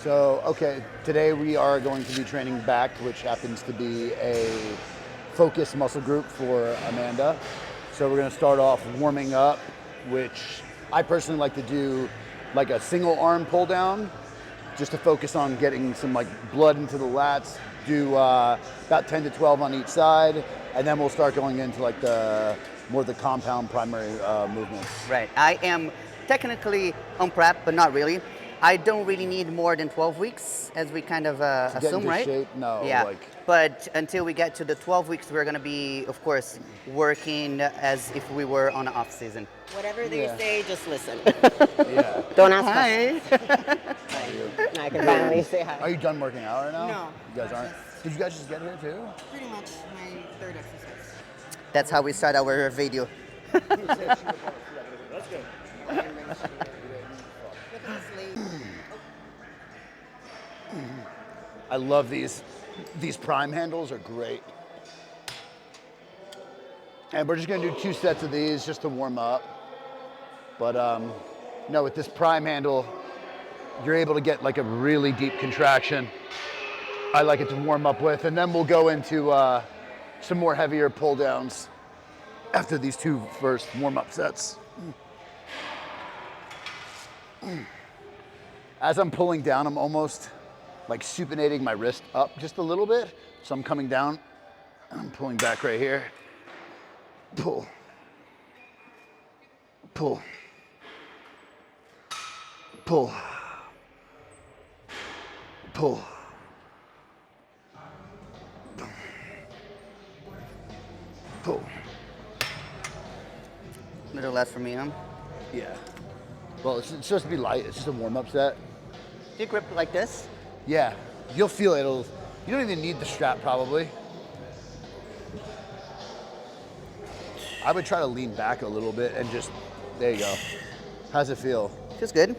So, okay, today we are going to be training back, which happens to be a focus muscle group for Amanda. So we're gonna start off warming up, which I personally like to do like a single arm pull down, just to focus on getting some like blood into the lats, do about 10 to 12 on each side, and then we'll start going into like the compound primary movements. Right. I am technically on prep, but not really. I don't really need more than 12 weeks, as we kind of assume, right? Shape? No. Yeah. But until we get to the 12 weeks, we're going to be, of course, working as if we were on an off season. Whatever they say, just listen. Yeah. Don't ask Hi. I can finally say hi. Are you done working out right now? No. You guys aren't? Did you guys just get here too? Pretty much my third exercise. That's how we start our video. Let's go. I love these. These prime handles are great. And we're just gonna do 2 sets of these just to warm up. But no, with this prime handle, you're able to get like a really deep contraction. I like it to warm up with, and then we'll go into some more heavier pull downs after these 2 first warm up sets. As I'm pulling down, I'm almost like supinating my wrist up just a little bit. So I'm coming down, and I'm pulling back right here. Pull, pull, pull, pull. Pull. A little less for me, huh? Yeah. Well, it's supposed to be light. It's just a warm-up set. Do you grip like this? Yeah. You'll feel it. You don't even need the strap, probably. I would try to lean back a little bit and just, there you go. How's it feel? Feels good.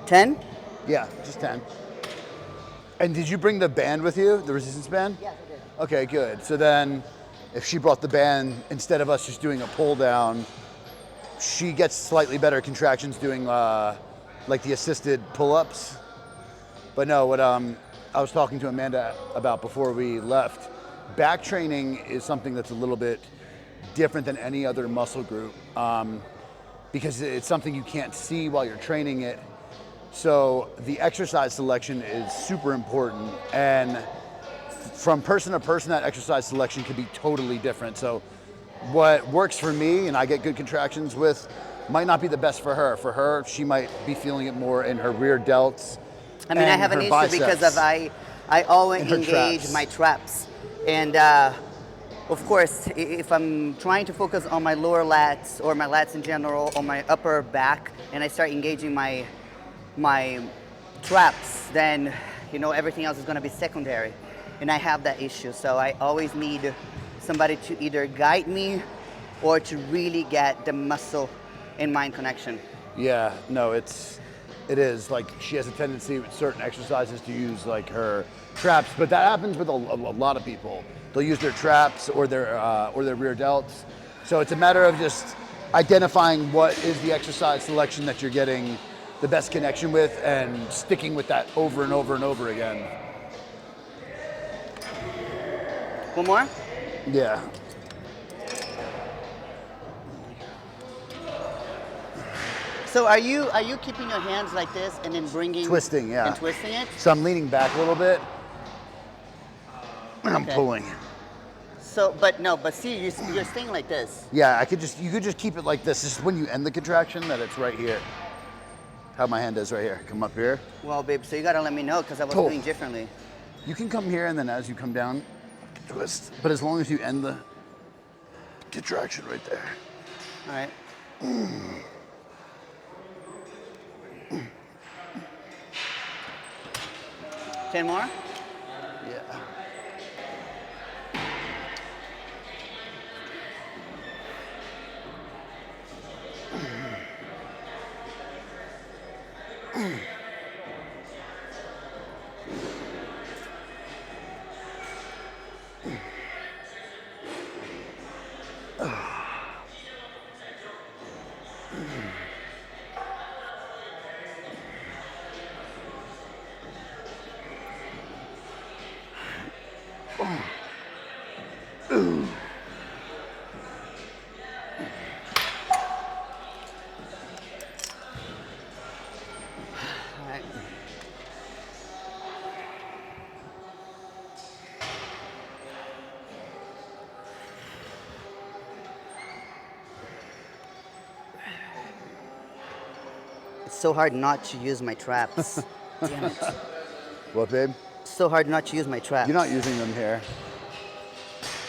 Ten? Yeah, just 10. And did you bring the band with you, the resistance band? Yes, I did. Okay, good. So then if she brought the band, instead of us just doing a pull down, she gets slightly better contractions doing like the assisted pull-ups. But no, what I was talking to Amanda about before we left, back training is something that's a little bit different than any other muscle group because it's something you can't see while you're training it. So the exercise selection is super important, and from person to person, that exercise selection can be totally different. So what works for me and I get good contractions with might not be the best for her. For her, she might be feeling it more in her rear delts. I mean, I have an issue biceps. because of I always engage traps. my traps. And of course, if I'm trying to focus on my lower lats or my lats in general or my upper back, and I start engaging my traps, then everything else is going to be secondary, and I have that issue. So I always need somebody to either guide me or to really get the muscle and mind connection. Yeah, no, it is like she has a tendency with certain exercises to use like her traps, but that happens with a lot of people. They'll use their traps or their rear delts. So it's a matter of just identifying what is the exercise selection that you're getting the best connection with and sticking with that over and over and over again. One more? Yeah. So are you keeping your hands like this and then bringing Twisting, yeah. and twisting it? So I'm leaning back a little bit and I'm pulling. So, but see, you're staying like this. Yeah, you could just keep it like this. Just when you end the contraction that it's right here. How my hand is right here. Come up here. Well, babe, so you gotta let me know because I was doing differently. You can come here and then as you come down, twist. But as long as you end the contraction right there. All right. 10 more? Yeah. so hard not to use my traps. Damn it. What, babe? So hard not to use my traps. You're not using them here.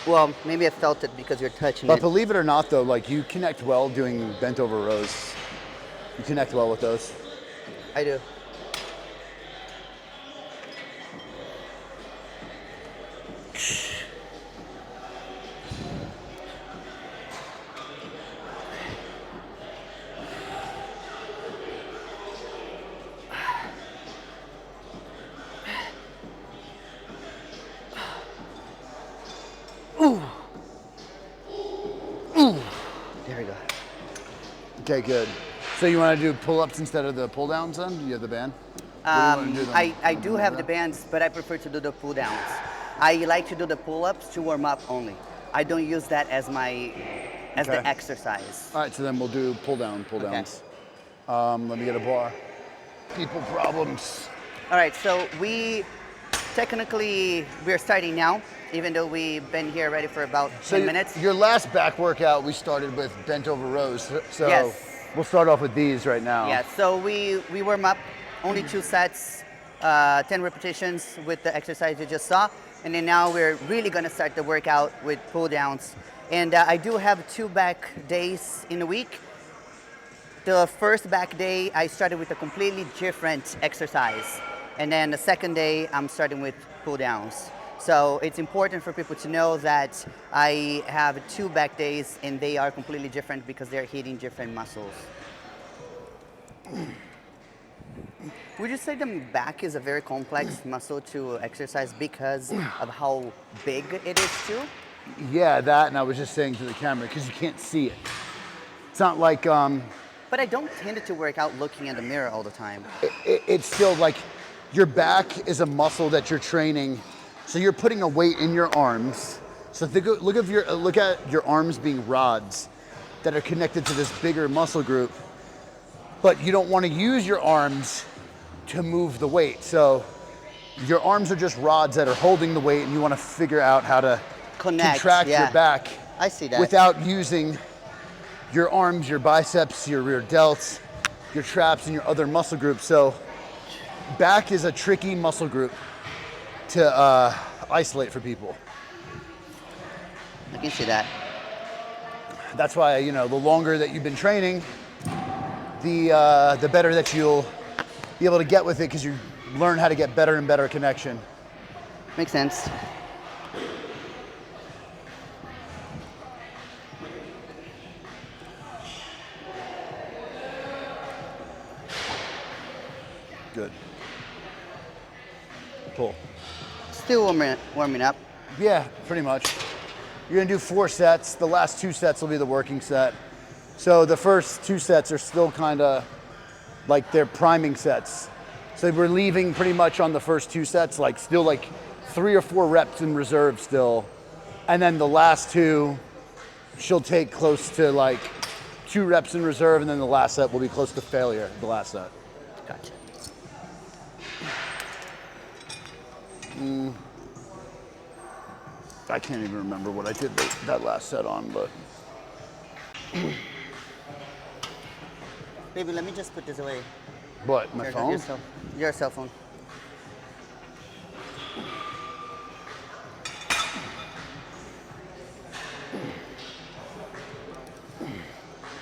Well, maybe I felt it because you're touching But it. believe it or not, though, like you connect well doing bent over rows. You connect well with those. I do. There we go. Okay, good. So you want to do pull-ups instead of the pull-downs then? You have the band? What do you want to do then? I do have the bands, but I prefer to do the pull downs. I like to do the pull-ups to warm up only. I don't use that as the Okay. exercise. All right, so then we'll do pull-downs. Let me get a bar. People problems. All right, so we're starting now, even though we've been here already for about 10 minutes. Your last back workout, we started with bent over rows. So Yes. we'll start off with these right now. Yeah, so we warm up, only 2 sets, 10 repetitions with the exercise you just saw. And then now we're really gonna start the workout with pull downs. And I do have 2 back days in a week. The first back day, I started with a completely different exercise. And then the second day, I'm starting with pull downs. So it's important for people to know that I have 2 back days and they are completely different because they're hitting different muscles. Would you say the back is a very complex muscle to exercise because of how big it is too? Yeah, that, and I was just saying to the camera, because you can't see it. It's not like, But I don't tend to work out looking in the mirror all the time. it's still like, your back is a muscle that you're training. So you're putting a weight in your arms. So look at your arms being rods that are connected to this bigger muscle group. But you don't want to use your arms to move the weight. So your arms are just rods that are holding the weight, and you want to figure out how to contract your back. I see that. Without using your arms, your biceps, your rear delts, your traps, and your other muscle groups. So back is a tricky muscle group to isolate for people. I can see that. That's why, the longer that you've been training, the better that you'll be able to get with it, because you learn how to get better and better connection. Makes sense. Good. Pull. Still warming up. Yeah, pretty much. You're gonna do 4 sets. The last 2 sets will be the working set. So the first 2 sets are still kind of like they're priming sets. So we're leaving pretty much on the first 2 sets, like still like 3 or 4 reps in reserve still. And then the last 2, she'll take close to like 2 reps in reserve, and then the last set will be close to failure, the last set. Gotcha. I can't even remember what I did that last set on, but. Baby, let me just put this away. What, my phone? Your cell phone.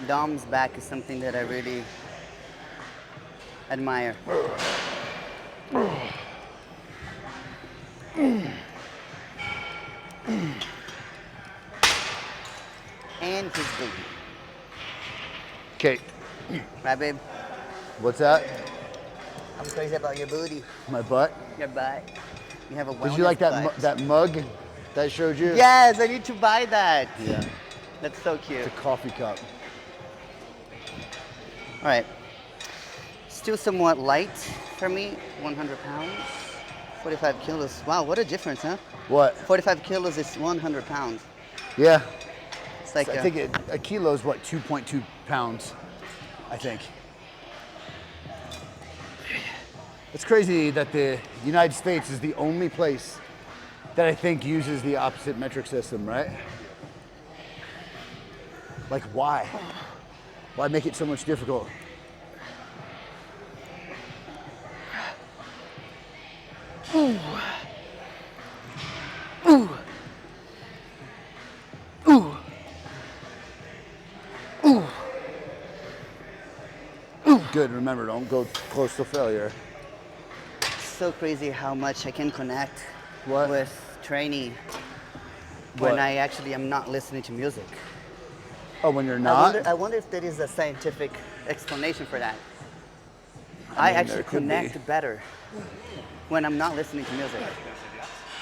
Dom's back is something that I really admire. And his booty. Okay, Right, babe? what's that? I'm crazy about your booty, My butt? your butt. You have a wellness Did you like that butt. that mug that I showed you? Yes, I need to buy that. Yeah, That's so cute. it's a coffee cup. All right. Still somewhat light for me, 100 pounds, 45 kilos. Wow, what a difference, huh? What? 45 kilos is 100 pounds. Yeah, It's like I think a kilo is what, 2.2 pounds, I think. It's crazy that the United States is the only place that I think uses the opposite metric system, right? Like, why? Why make it so much difficult? Good, remember, don't go close to failure. So crazy how much I can connect What? with training What? when I actually am not listening to music. Oh, when you're not? I wonder if there is a scientific explanation for that. I I mean, actually there could be. connect better when I'm not listening to music.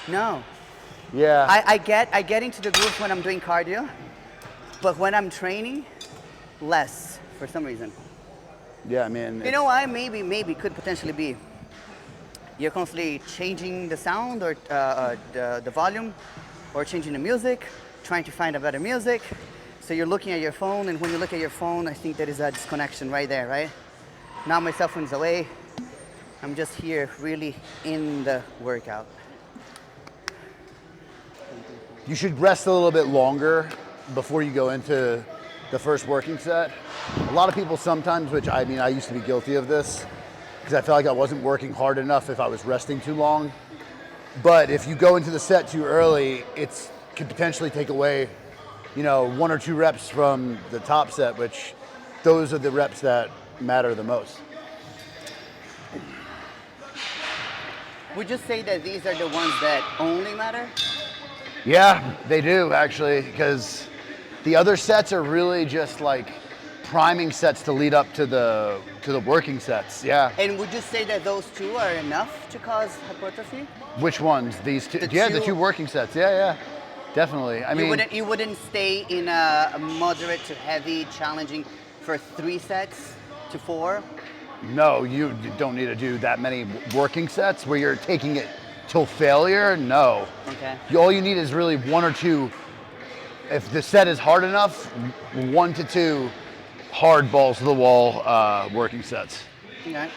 No, Yeah. I get into the groove when I'm doing cardio, but when I'm training, less for some reason. Yeah, I mean, You know why? Maybe could potentially be you're constantly changing the sound or the volume, or changing the music, trying to find a better music. So you're looking at your phone, and when you look at your phone, I think there is a disconnection right there, right? Now my cell phone's away. I'm just here, really in the workout. you should rest a little bit longer before you go into the first working set. A lot of people sometimes, which I mean, I used to be guilty of this, because I felt like I wasn't working hard enough if I was resting too long. But if you go into the set too early, it could potentially take away, 1 or 2 reps from the top set, which those are the reps that matter the most. Would you say that these are the ones that only matter? Yeah, they do actually, because the other sets are really just like priming sets to lead up to the working sets. Yeah. And would you say that those two are enough to cause hypertrophy? Which ones? These two? The The two- 2 working sets. Yeah, definitely. I mean, You wouldn't stay in a moderate to heavy challenging for 3 sets to 4? no, you don't need to do that many working sets where you're taking it till failure. No. Okay. All you need is really 1 or 2. If the set is hard enough, 1 to 2 hard balls to the wall working sets. Okay.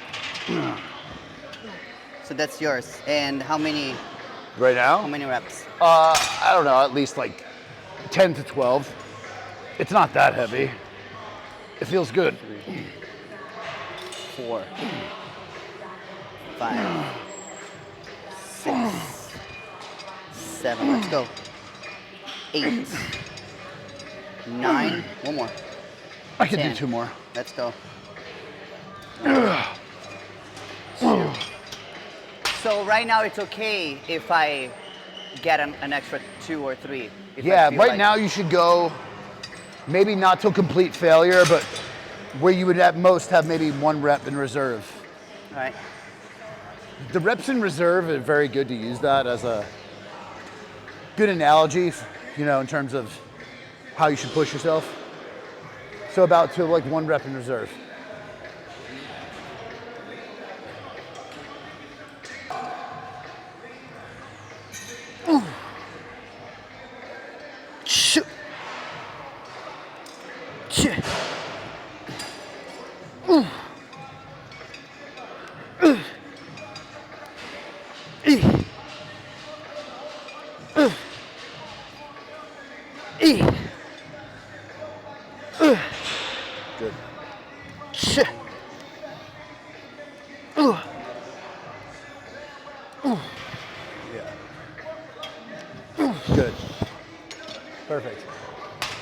So that's yours. And how many Right now? reps? I don't know, at least like 10 to 12. It's not that heavy. It feels good. 4, 5, 6, 7. Let's go. 8, 9. One more. I can 10. do 2 more. Let's go. So right now it's okay if I get an extra 2 or 3. If I Yeah, feel right like- now you should go maybe not till complete failure, but where you would at most have maybe 1 rep in reserve. All right. The reps in reserve are very good to use that as a good analogy, in terms of how you should push yourself. So about to like 1 rep in reserve. Shoo. Shoo. Good. Good. Perfect.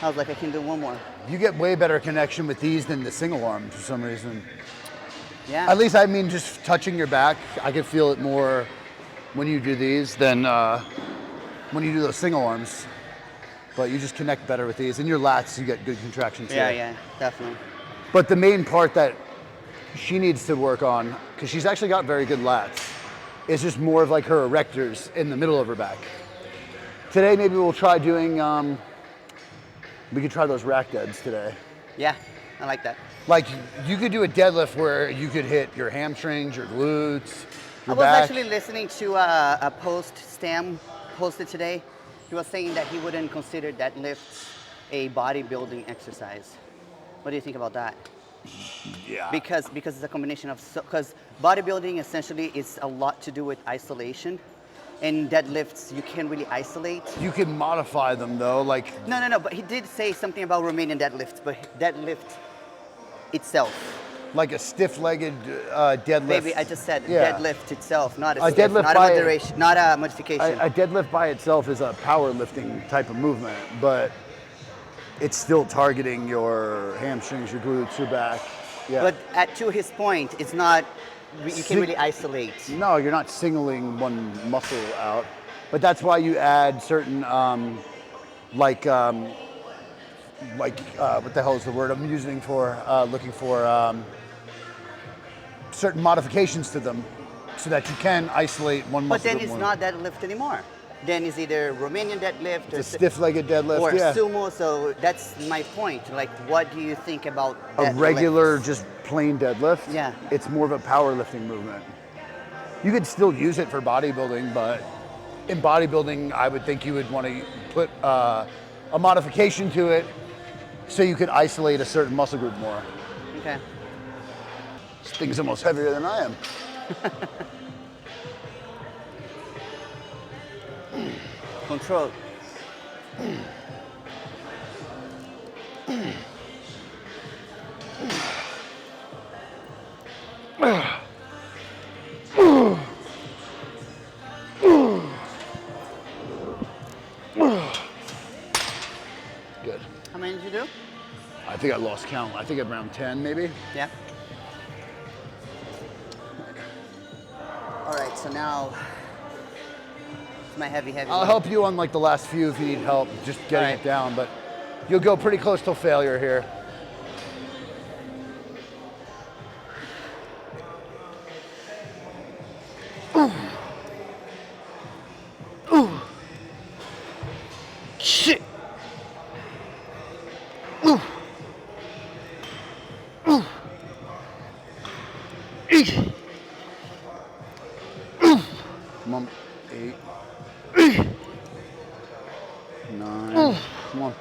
I was like, I can do 1 more. You get way better connection with these than the single arm for some reason. Yeah. At least I mean, just touching your back, I can feel it more when you do these than when you do those single arms. But you just connect better with these. And your lats, you get good contractions Yeah, here. yeah, definitely. But the main part that she needs to work on, because she's actually got very good lats, is just more of like her erectors in the middle of her back. Today, maybe we'll try doing, we could try those rack deads today. Yeah, I like that. Like, you could do a deadlift where you could hit your hamstrings, your glutes, I your was back. actually listening to a post Stam posted today. He was saying that he wouldn't consider deadlifts a bodybuilding exercise. What do you think about that? Yeah. Because it's a combination of, because bodybuilding essentially is a lot to do with isolation. And deadlifts, you can't really isolate. You can modify them though, like, No, but he did say something about Romanian deadlifts, but deadlift itself like a stiff-legged deadlift. Baby, I just said Yeah. deadlift itself, not a, A stiff, deadlift not a by- moderation, not a modification. A deadlift by itself is a powerlifting type of movement, but it's still targeting your hamstrings, your glutes, your back. Yeah. But to his point, it's not. You can really isolate. No, you're not singling one muscle out, but that's why you add certain, what the hell is the word I'm using for looking for certain modifications to them, so that you can isolate one muscle. But then group it's more. not deadlift anymore. Then it's either Romanian deadlift It's a stiff-legged deadlift, or yeah. sumo. So that's my point. Like, what do you think about A deadlifts? regular, just plain deadlift. Yeah. It's more of a powerlifting movement. You could still use it for bodybuilding, but in bodybuilding, I would think you would want to put a modification to it so you could isolate a certain muscle group more. Okay. This thing's almost heavier than I am. Control. Good. How many did you do? I think I lost count. I think around 10 maybe. Yeah. All right. So now it's my heavy. I'll help you on like the last few if you need help just getting Alright. it down, but you'll go pretty close to failure here. Shit. Come on. 8. 9. Come on.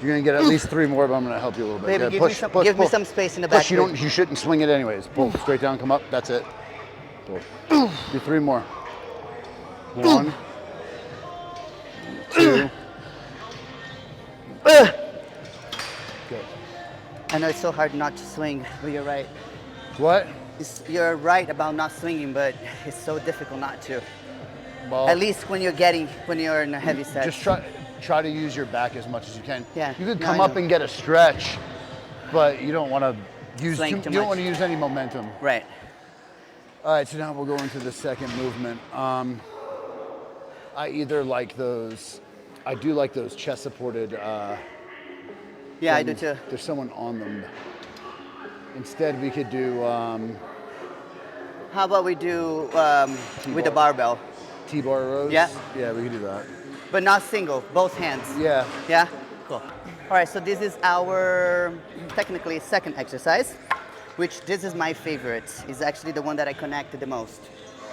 You're gonna get at least 3 more, but I'm gonna help you a little bit. Baby, Yeah, give me some space in the back. Push. You shouldn't swing it anyways. Pull straight down. Come up. That's it. Pull. Do 3 more. 1. 2. Good. I know it's so hard not to swing, but you're right. What? You're right about not swinging, but it's so difficult not to. Well, At least when you're in a heavy set. just try to use your back as much as you can. Yeah. You could No, come I up know. and get a stretch, but you don't want to use Swing you too don't much. want to use any momentum. Right. All right, so now we'll go into the second movement. I either like those. I do like those chest supported. Yeah, I do too. There's someone on them. Instead, we could do How about we do with the barbell, T-bar rows. Yeah. Yeah, we could do that. but not single, both hands. Yeah. Yeah? Cool. All right, so this is our technically second exercise, which this is my favorite. It's actually the one that I connected the most.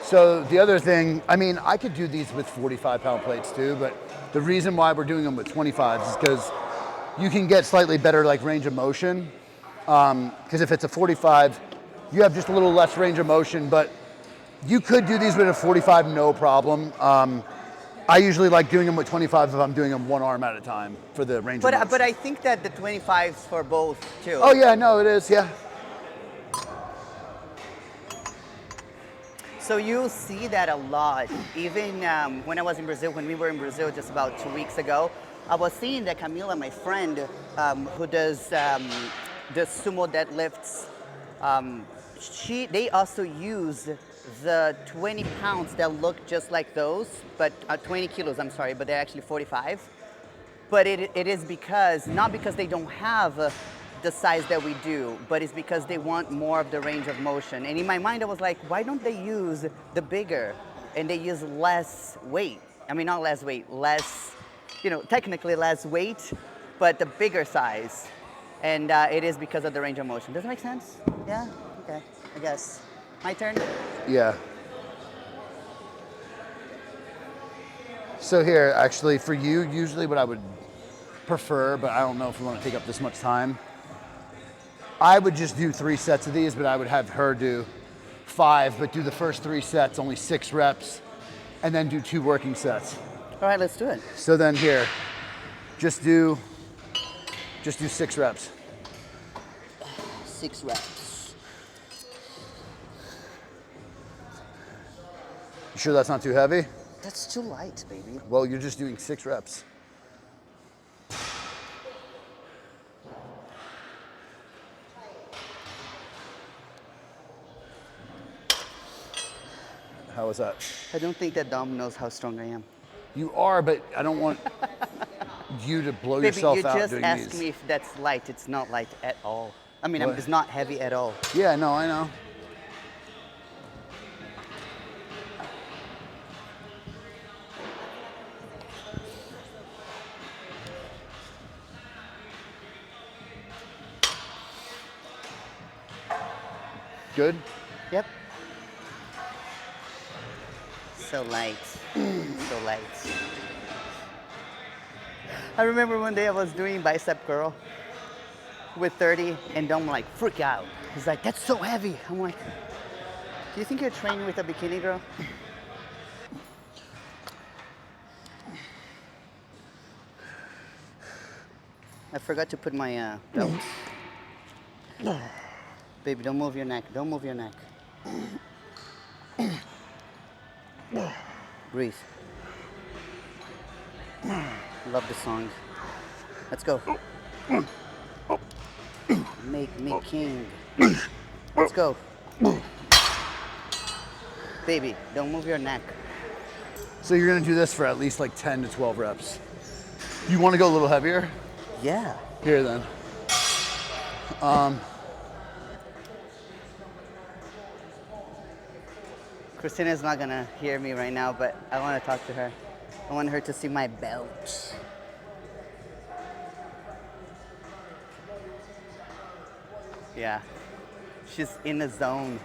So the other thing, I mean, I could do these with 45-pound plates too, but the reason why we're doing them with 25s is because you can get slightly better like range of motion. Because if it's a 45, you have just a little less range of motion, but you could do these with a 45 no problem. I usually like doing them with 25 if I'm doing them one arm at a time for the range of motion. But I think that the 25s for both too. Oh yeah, no, it is, yeah. So you see that a lot. Even when I was in Brazil, when we were in Brazil just about 2 weeks ago, I was seeing that Camila, my friend, who does the sumo deadlifts, they also use the 20 pounds that look just like those, but 20 kilos, I'm sorry, but they're actually 45. But it is because, not because they don't have the size that we do, but it's because they want more of the range of motion. And in my mind, I was like, why don't they use the bigger and they use less weight? I mean, not less weight, less, technically less weight, but the bigger size. And it is because of the range of motion. Does that make sense? Yeah? Okay, I guess. My turn? Yeah. So here, actually, for you, usually what I would prefer, but I don't know if we want to take up this much time, I would just do 3 sets of these, but I would have her do 5, but do the first 3 sets, only 6 reps, and then do 2 working sets. All right, let's do it. So then here, just do 6 reps. 6 reps. You sure that's not too heavy? That's too light, baby. Well, you're just doing 6 reps. How was that? I don't think that Dom knows how strong I am. You are, but I don't want you to blow Baby, yourself you out just doing asked these. me if that's light. It's not light at all. I mean, What? it's not heavy at all. Yeah, no, I know. Good? Yep. So light. So light. I remember one day I was doing bicep curl with 30 and Dom like freak out. He's like, that's so heavy. I'm like, do you think you're training with a bikini girl? I forgot to put my belt. Baby, don't move your neck. Don't move your neck. Breathe. Love the song. Let's go. Make me king. Let's go. Baby, don't move your neck. So you're gonna do this for at least like 10 to 12 reps. You wanna go a little heavier? Yeah. Here then. Christina's not gonna hear me right now, but I wanna talk to her. I want her to see my belt. Yeah. She's in the zone.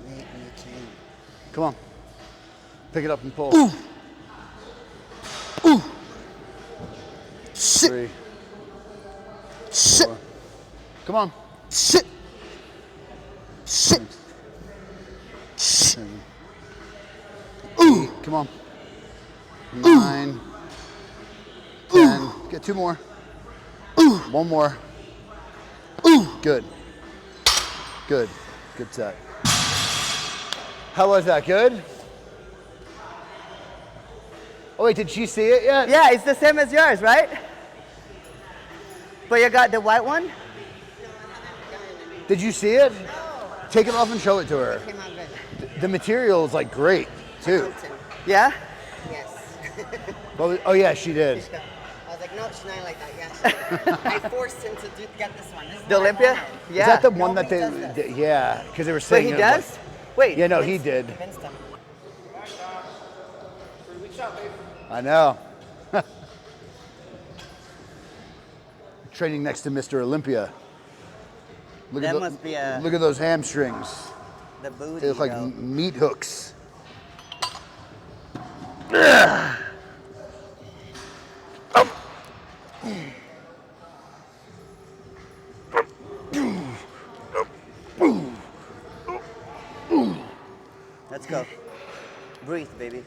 Make me king. Come on. Pick it up and pull. Ooh. Ooh. Shit. 3, Shit. 4. Come on. Shit. Shit. 7. Ooh. Come on. 9. 10. Get 2 more. Ooh. 1 more. Ooh. Good. Good. Good set. How was that? Good? Oh wait, did she see it yet? Yeah, it's the same as yours, right? But you got the white one? Did you see it? Take it off and show it to her. Came out good. The material is like great too. Yeah? Yes. Oh yeah, she did. I was like, no, she's not like that. Yeah. I forced him to get this one. This is The what I Olympia? wanted. Yeah. Is that the one that Nobody they? does this. Yeah, because they were Wait, saying. he it was like- does? Wait. yeah, no, he did. Convinced him. I know. Training next to Mr. Olympia. Look That at must be a- look at those hamstrings. The booty, They look like bro. meat hooks. Let's go. Breathe, baby.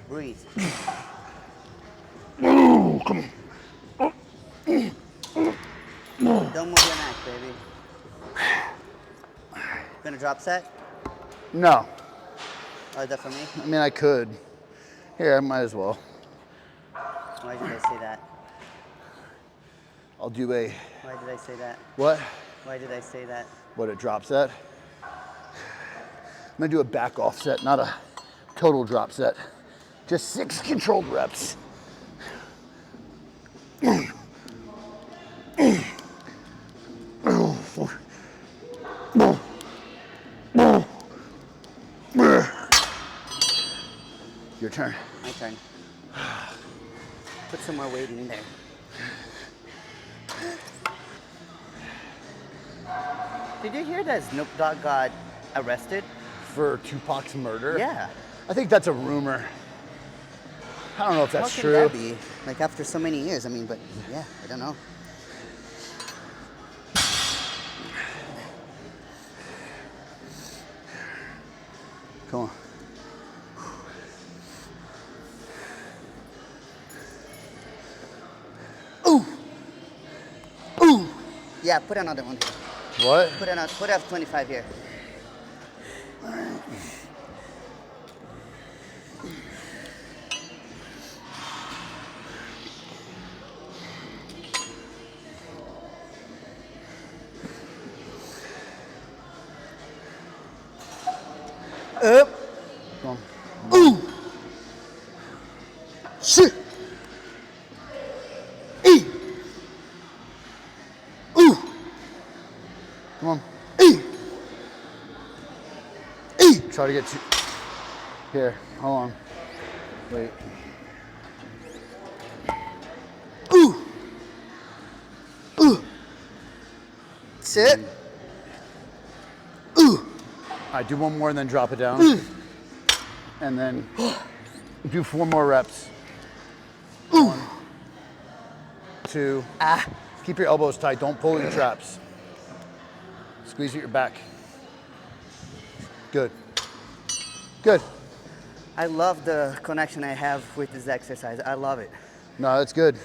Breathe. Don't move your neck, baby. Gonna drop set? No, Oh, is that for me? I mean I could. Here, I might as well. Why did I say that? I'll do a Why did I say that? what? Why did I say that? What, a drop set? I'm gonna do a back off set, not a total drop set. Just 6 controlled reps. Your turn. My turn. Put some more weight in there. Did you hear that Snoop Dogg got arrested? For Tupac's murder? Yeah. I think that's a rumor. I don't know if that's How can true. that be? Like after so many years, I mean, but yeah, I don't know. Come on. Yeah, put another one here. What? Put a 25 here. Up. Come on. Ooh. Shit. E. Ooh. Come on. E. E. Try to get to. Here. Hold on. Wait. Ooh. Ooh. Sit. Ooh. All right, do one more and then drop it down. And then do 4 more reps. 1, 2. Keep your elbows tight. Don't pull your traps. Squeeze at your back. Good. Good. I love the connection I have with this exercise. I love it. No, that's good.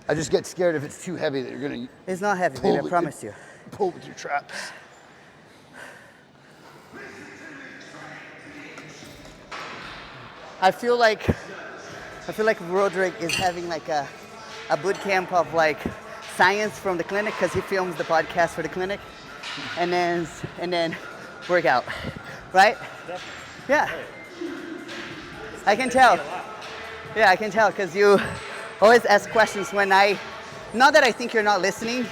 I just get scared if it's too heavy that you're gonna It's not heavy, pull baby, I promise you. Pull with your traps. I feel like Roderick is having like a boot camp of like science from the clinic because he films the podcast for the clinic, and then workout, right? Definitely. Yeah. I can tell. Yeah, I can tell because you always ask questions when not that I think you're not listening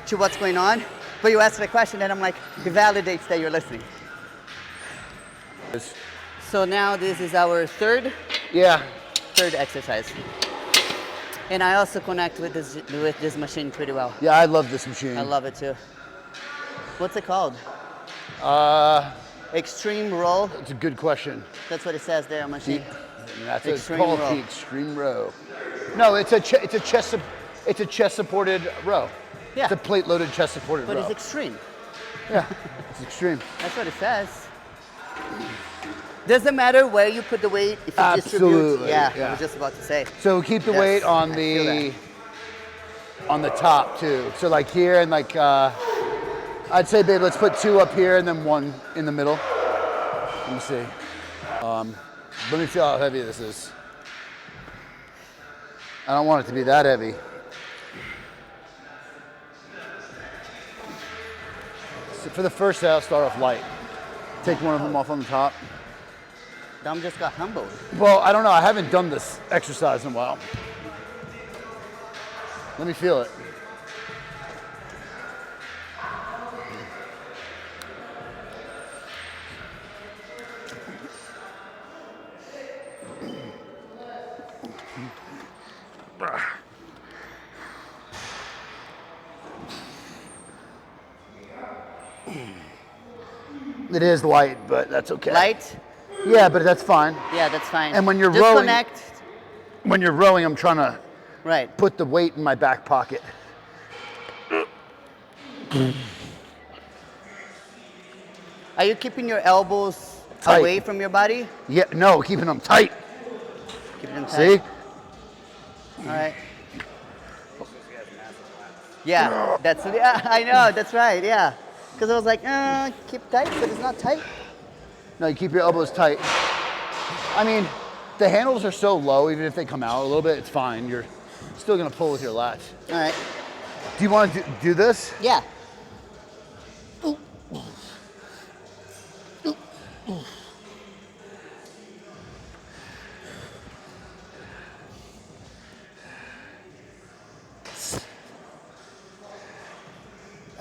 to what's going on, but you ask the question and I'm like, it validates that you're listening. So now this is our third exercise. And I also connect with this machine pretty well. Yeah, I love this machine. I love it too. What's it called? Extreme row. That's a good question. That's what it says there on machine. That's what it's Extreme called, row. the extreme row. No, it's a chest supported row. Yeah. It's a plate loaded chest supported But row. it's extreme. Yeah, it's extreme. That's what it says. Doesn't matter where you put the weight if you distribute. Absolutely, Yeah, yeah. I was just about to say. So keep the Yes, weight on I feel the top too. So like here and like I'd say, babe, let's put 2 up here and then 1 in the middle. Let me see. Let me feel how heavy this is. I don't want it to be that heavy. So for the first set, I'll start off light. Take one of them off on the top. Dom just got humbled. Well, I don't know. I haven't done this exercise in a while. Let me feel it. It is light, but that's okay. Light? Yeah, but that's fine. Yeah, that's fine. And when you're just rowing- connect. When you're rowing, I'm trying to Right. put the weight in my back pocket. Are you keeping your elbows Tight. away from your body? Yeah, no, keeping them tight. Keeping them tight. See? All right. Yeah, I know, that's right, yeah. Because I was like, keep tight, but it's not tight. No, you keep your elbows tight. I mean, the handles are so low, even if they come out a little bit, it's fine. You're still gonna pull with your lats. All right. Do you want to do this? Yeah.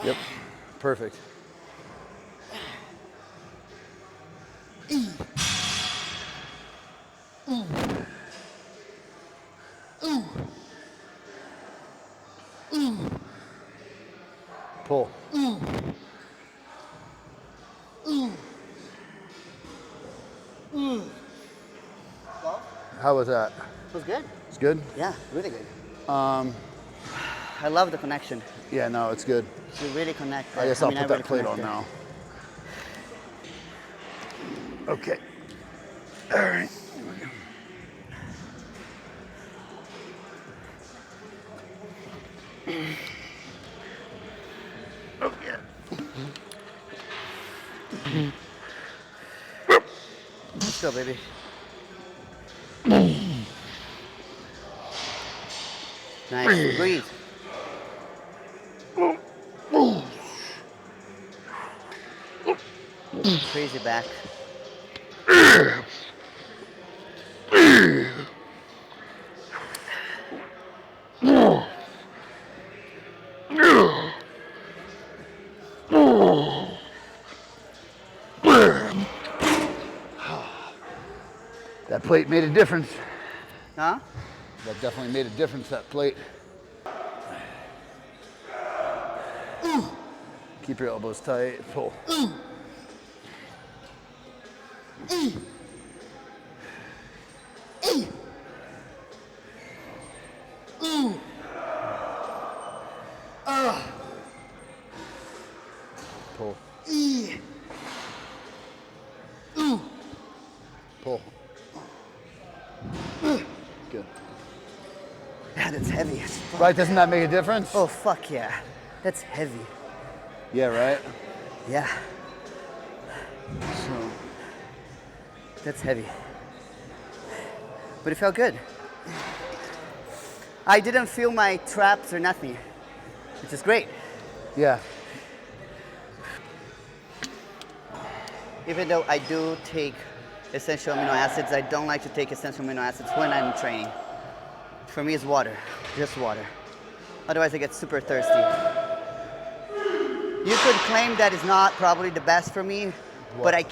Yep, perfect. Pull. How was that? It was good. It's good? Yeah, really good. I love the connection. Yeah, no, it's good. You really connect. I guess I'll mean, put really that plate on connected. now. Okay. All right. Let's go, baby. Nice. Breathe. Crazy back. That plate made a difference. Huh? That definitely made a difference, that plate. Keep your elbows tight, pull. Pull. Pull. Good. Yeah, that's heavy as fuck. Right, doesn't that make a difference? Oh, fuck yeah. That's heavy. Yeah, right? Yeah, So, that's heavy. But it felt good. I didn't feel my traps or nothing, which is great. yeah. Even though I do take essential amino acids, I don't like to take essential amino acids when I'm training. For me, it's water, just water. Otherwise, I get super thirsty. You could claim that is not probably the best for me, but I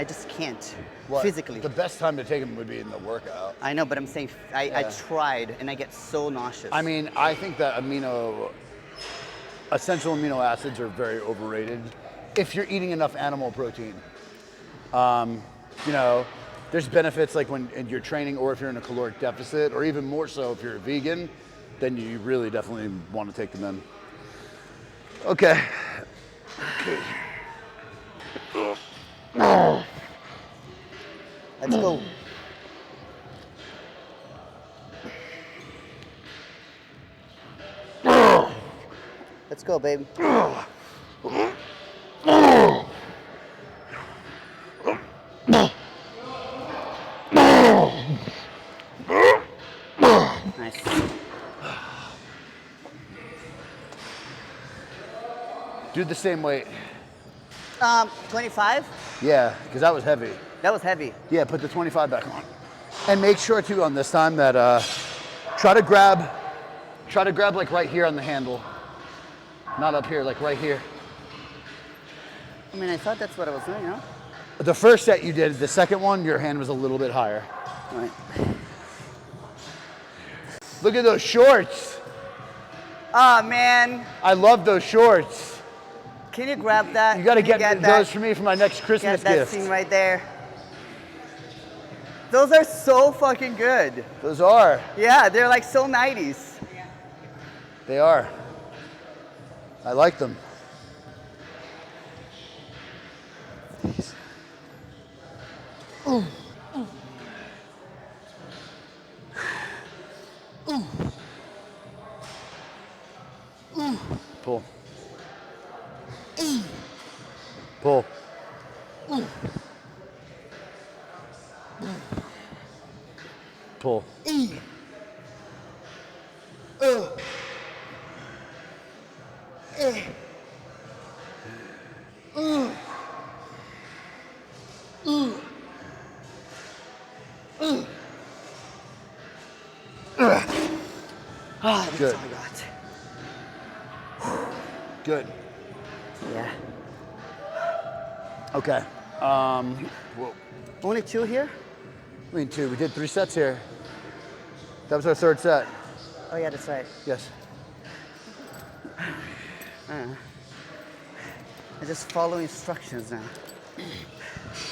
just can't, What? physically. The best time to take them would be in the workout. I know, but I'm saying I tried and I get so nauseous. I mean, I think that essential amino acids are very overrated if you're eating enough animal protein. You know, there's benefits like when you're training or if you're in a caloric deficit, or even more so if you're a vegan, then you really definitely want to take them in. Okay. Let's go. Let's go, baby. Nice. Do the same weight. 25? Yeah, because that was heavy. That was heavy. Yeah, put the 25 back on. And make sure too on this time that try to grab like right here on the handle. Not up here, like right here. I mean, I thought that's what I was doing, huh? The first set you did, the second one, your hand was a little bit higher. All right. Look at those shorts. Oh, man. I love those shorts. Can you grab that? You gotta Can get those for me for my next Christmas Get that gift. scene right there. Those are so fucking good. Those are. Yeah, they're like so 90s. They are. I like them. Ooh. Pull. Pull. Pull. Ah, Good. that's all I got. Good. Yeah. Okay. Whoa. Only 2 here? I mean, 2. We did 3 sets here. That was our 3rd set. Oh, yeah, that's right. Yes. I just follow instructions now.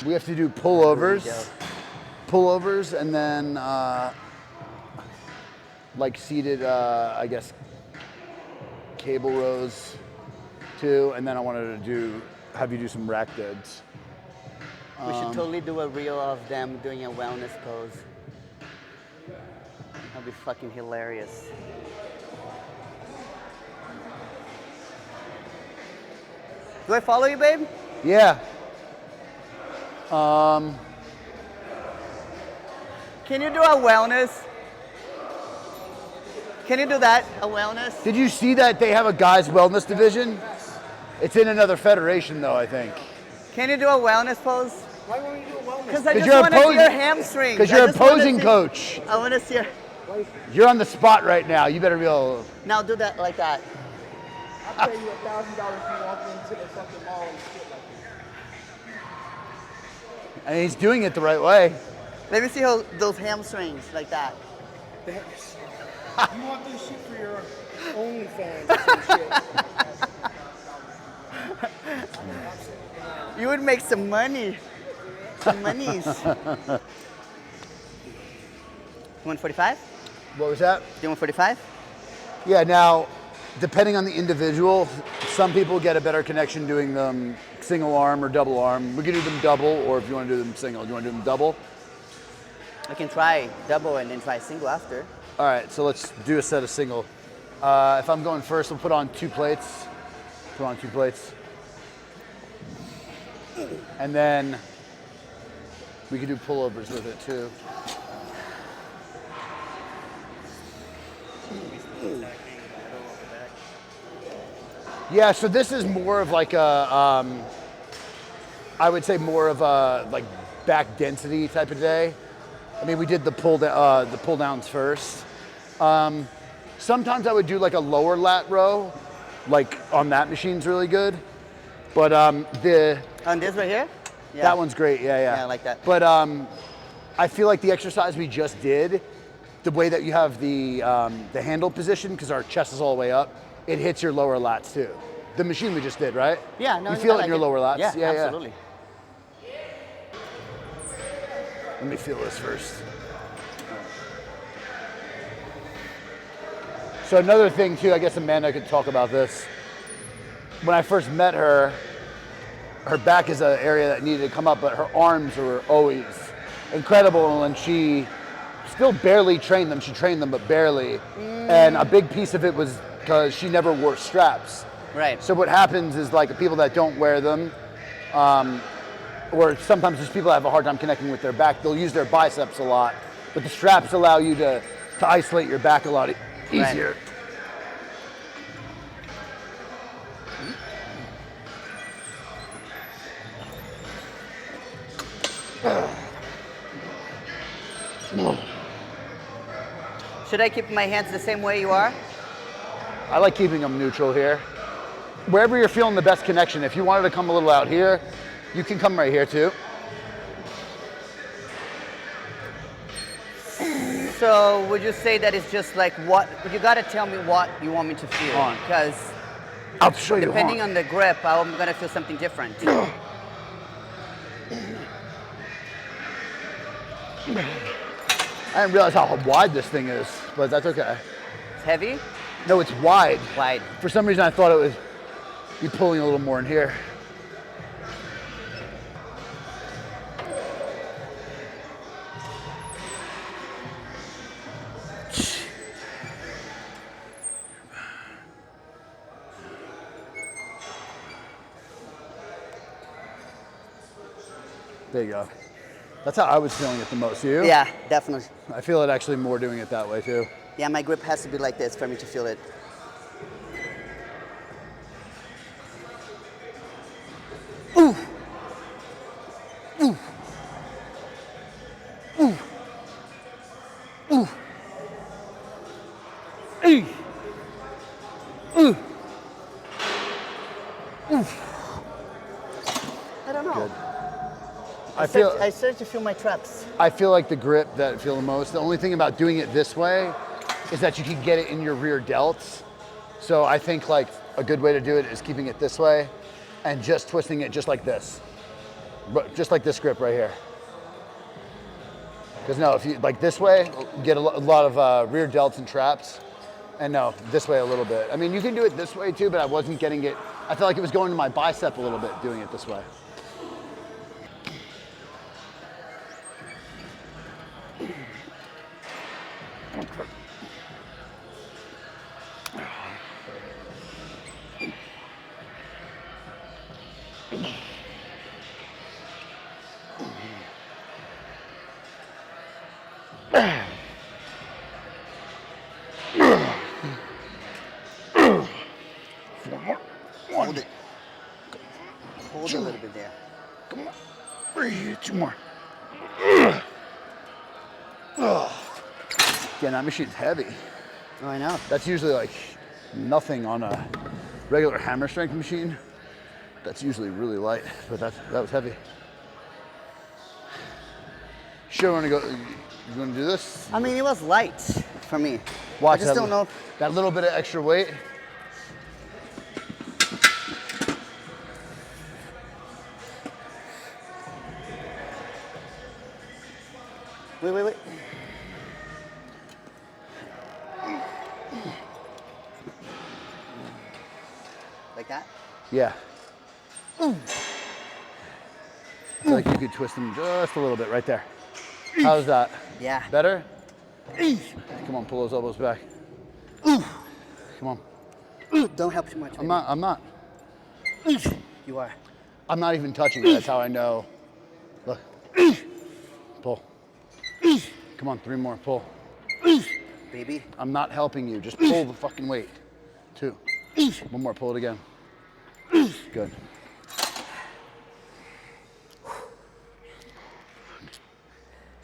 We have to do There we pullovers. go. Pullovers, and then like seated, I guess, cable rows too. And then I wanted to have you do some rack deads. We should totally do a reel of them doing a wellness pose. That'd be fucking hilarious. Do I follow you, babe? Yeah. Can you do a wellness? Can you do that? A wellness? Did you see that they have a guys wellness division? It's in another federation though, I think. Can you do a wellness pose? Why won't you do a wellness? Because I 'Cause just you're want to see opposing- your hamstrings. Because I you're just wanna opposing see- coach. I want to see your... You're on the spot right now. You better be able to... Now do that like that. I'll pay you $1,000 if you walk into the fucking mall and shit like that. And he's doing it the right way. Let me see how those hamstrings like that. You want this shit for your OnlyFans or some shit. You would make some money. Some monies. 145? What was that? Do 145? Yeah, now, depending on the individual, some people get a better connection doing them single arm or double arm. We can do them double, or if you want to do them single, do you want to do them double? I can try double and then try single after. All right, so let's do a set of single. If I'm going first, we'll put on 2 plates. Put on 2 plates. And then we can do pullovers with it too. Yeah, so this is more of like a, I would say more of a like back density type of day. I mean, we did the pull downs first. Sometimes I would do like a lower lat row, like on that machine's really good. But On this right here? Yeah. that one's great, yeah. Yeah, I like that. But I feel like the exercise we just did, the way that you have the handle position, because our chest is all the way up, it hits your lower lats too. The machine we just did, right? Yeah, no, you feel I it like in your lower lats? Yeah, absolutely. Let me feel this first. So another thing too, I guess Amanda could talk about this. When I first met her, her back is an area that needed to come up, but her arms were always incredible, and she still barely trained them. She trained them, but barely. And a big piece of it was because she never wore straps. Right. So what happens is like people that don't wear them, or sometimes just people that have a hard time connecting with their back, they'll use their biceps a lot, but the straps allow you to isolate your back a lot easier. Should I keep my hands the same way you are? I like keeping them neutral here. Wherever you're feeling the best connection, if you wanted to come a little out here, you can come right here too. So would you say that it's just like what, you gotta tell me what you want me to feel. On. Because I'll show you. depending on the grip, I'm gonna feel something different. I didn't realize how wide this thing is, but that's okay. It's heavy, No, it's wide. wide. For some reason, I thought it would be pulling a little more in here. There you go. That's how I was feeling it the most. You? Yeah, definitely. I feel it actually more doing it that way too. Yeah, my grip has to be like this for me to feel it. Ooh. Ooh. Ooh. Ooh. Ooh. Ooh. Ooh. I don't know. Good. I started to feel my traps. I feel like the grip that I feel the most. The only thing about doing it this way is that you can get it in your rear delts. So I think like a good way to do it is keeping it this way and just twisting it just like this. But just like this grip right here. Because no, if you like this way, you get a lot of rear delts and traps. And no, this way a little bit. I mean, you can do it this way too, but I wasn't getting it. I felt like it was going to my bicep a little bit doing it this way. Hold it. Hold a little bit there. Come on. 2 more. Yeah, that machine's heavy. Oh, I know. That's usually like nothing on a regular hammer strength machine. That's usually really light, but that was heavy. Sure, want to go? You want to do this? I mean, it was light for me. Watch I just that, don't know. that little bit of extra weight. Wait. Like that? Yeah. I feel like you could twist them just a little bit right there. How's that? Yeah. Better? Come on, pull those elbows back. Come on. Don't help too much. I'm not. You are. I'm not even touching it. That's how I know. Look. Pull. Come on, 3 more. Pull. Baby. I'm not helping you. Just pull the fucking weight. 2. 1 more. Pull it again. Good.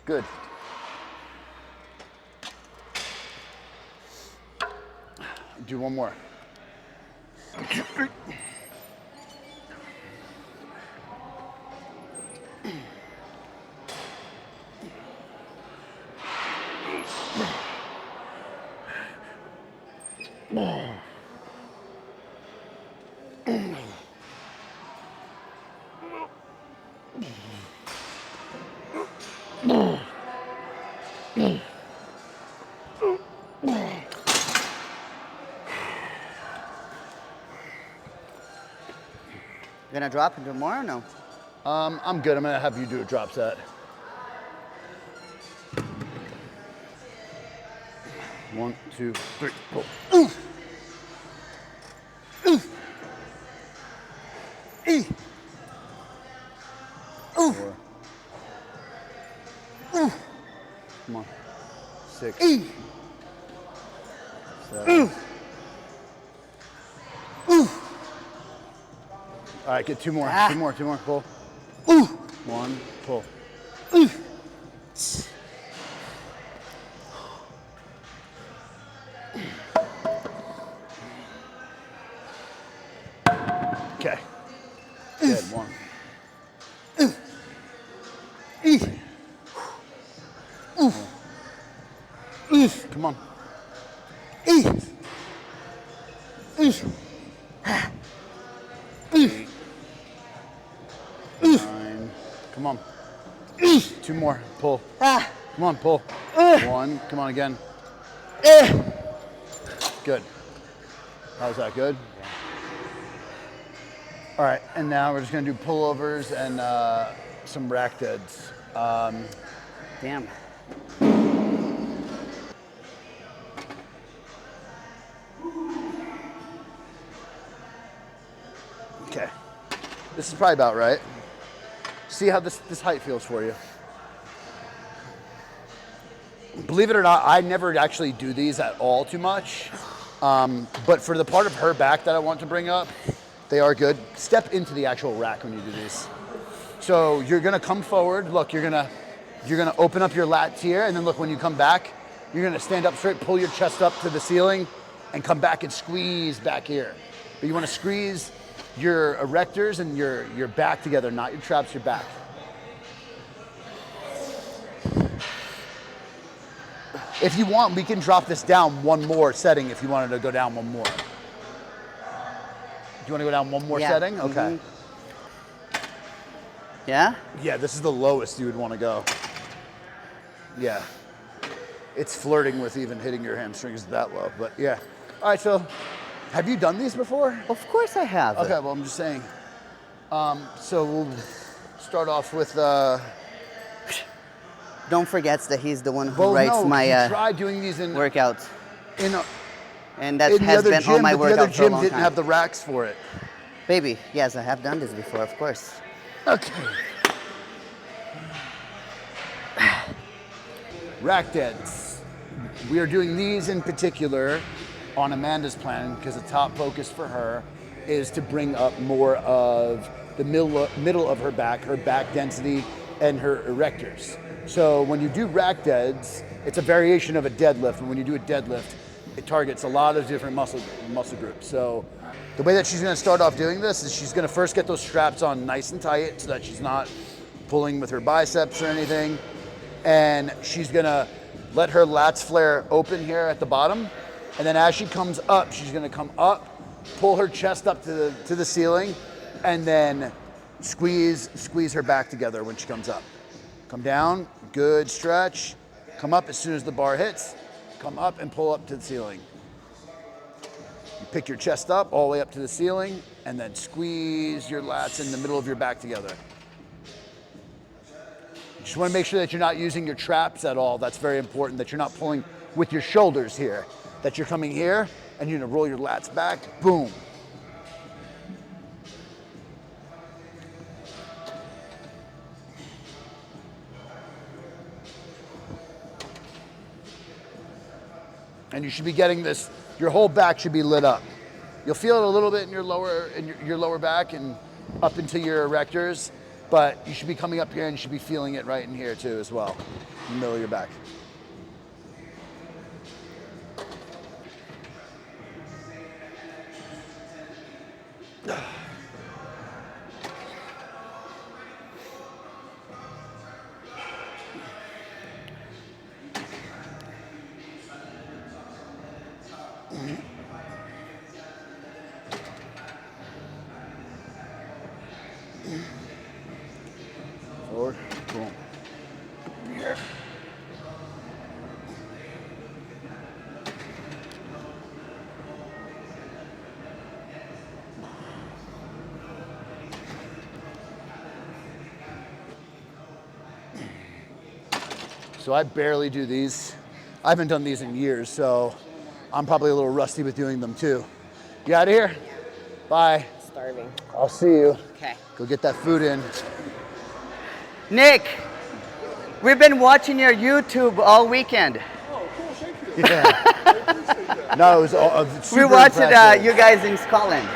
Good. Do 1 more. You gonna drop and do more or no? I'm good. I'm gonna have you do a drop set. 1, 2, 3, pull. 4. Come on. 6. 7. All right, get 2 more. 2 more. 2 more. Pull. 1. Pull. Okay. Good. 1. Come on. 8. 9. Come on. 2 more. Pull. Come on, pull. 1. Come on again. Good. How's that? Good? All right, and now we're just gonna do pullovers and some rack deads. Damn. Okay. This is probably about right. See how this height feels for you. Believe it or not, I never actually do these at all too much. But for the part of her back that I want to bring up, they are good. Step into the actual rack when you do these. So you're gonna come forward. Look, you're gonna open up your lats here, and then look, when you come back, you're gonna stand up straight, pull your chest up to the ceiling, and come back and squeeze back here. But you wanna squeeze your erectors and your back together, not your traps, your back. If you want, we can drop this down 1 more setting if you wanted to go down 1 more. Do you want to go down 1 more setting? Okay. Yeah? Yeah, this is the lowest you would want to go. Yeah. It's flirting with even hitting your hamstrings that low, but yeah. All right, so have you done these before? Of course I have. Okay, well, I'm just saying. So we'll start off with... Don't forget that he's the one who writes my try doing these in workouts. And that in the has other been gym, on my but the other workout for a gym long didn't time. have the racks for it. Baby, yes, I have done this before, of course. Okay. Rack deads. We are doing these in particular on Amanda's plan because the top focus for her is to bring up more of the middle of her back density, and her erectors. So when you do rack deads, it's a variation of a deadlift, and when you do a deadlift, it targets a lot of different muscle groups. So the way that she's gonna start off doing this is she's gonna first get those straps on nice and tight so that she's not pulling with her biceps or anything. And she's gonna let her lats flare open here at the bottom. And then as she comes up, she's gonna come up, pull her chest up to the ceiling, and then squeeze her back together when she comes up. Come down, good stretch. Come up as soon as the bar hits. Come up and pull up to the ceiling. You pick your chest up all the way up to the ceiling, and then squeeze your lats in the middle of your back together. You just want to make sure that you're not using your traps at all. That's very important, that you're not pulling with your shoulders here. That you're coming here, and you're gonna roll your lats back, boom. And you should be getting this, your whole back should be lit up. You'll feel it a little bit in your lower back and up into your erectors, but you should be coming up here and you should be feeling it right in here too as well, in the middle of your back. Forward, boom. Here. So I barely do these. I haven't done these in years, so I'm probably a little rusty with doing them too. You out of here? Bye. Starving. I'll see you. Okay. Go get that food in. Nick, we've been watching your YouTube all weekend. Oh, cool, thank you. Yeah. I appreciate that. No, it was super We watched impressive. you guys in Scotland.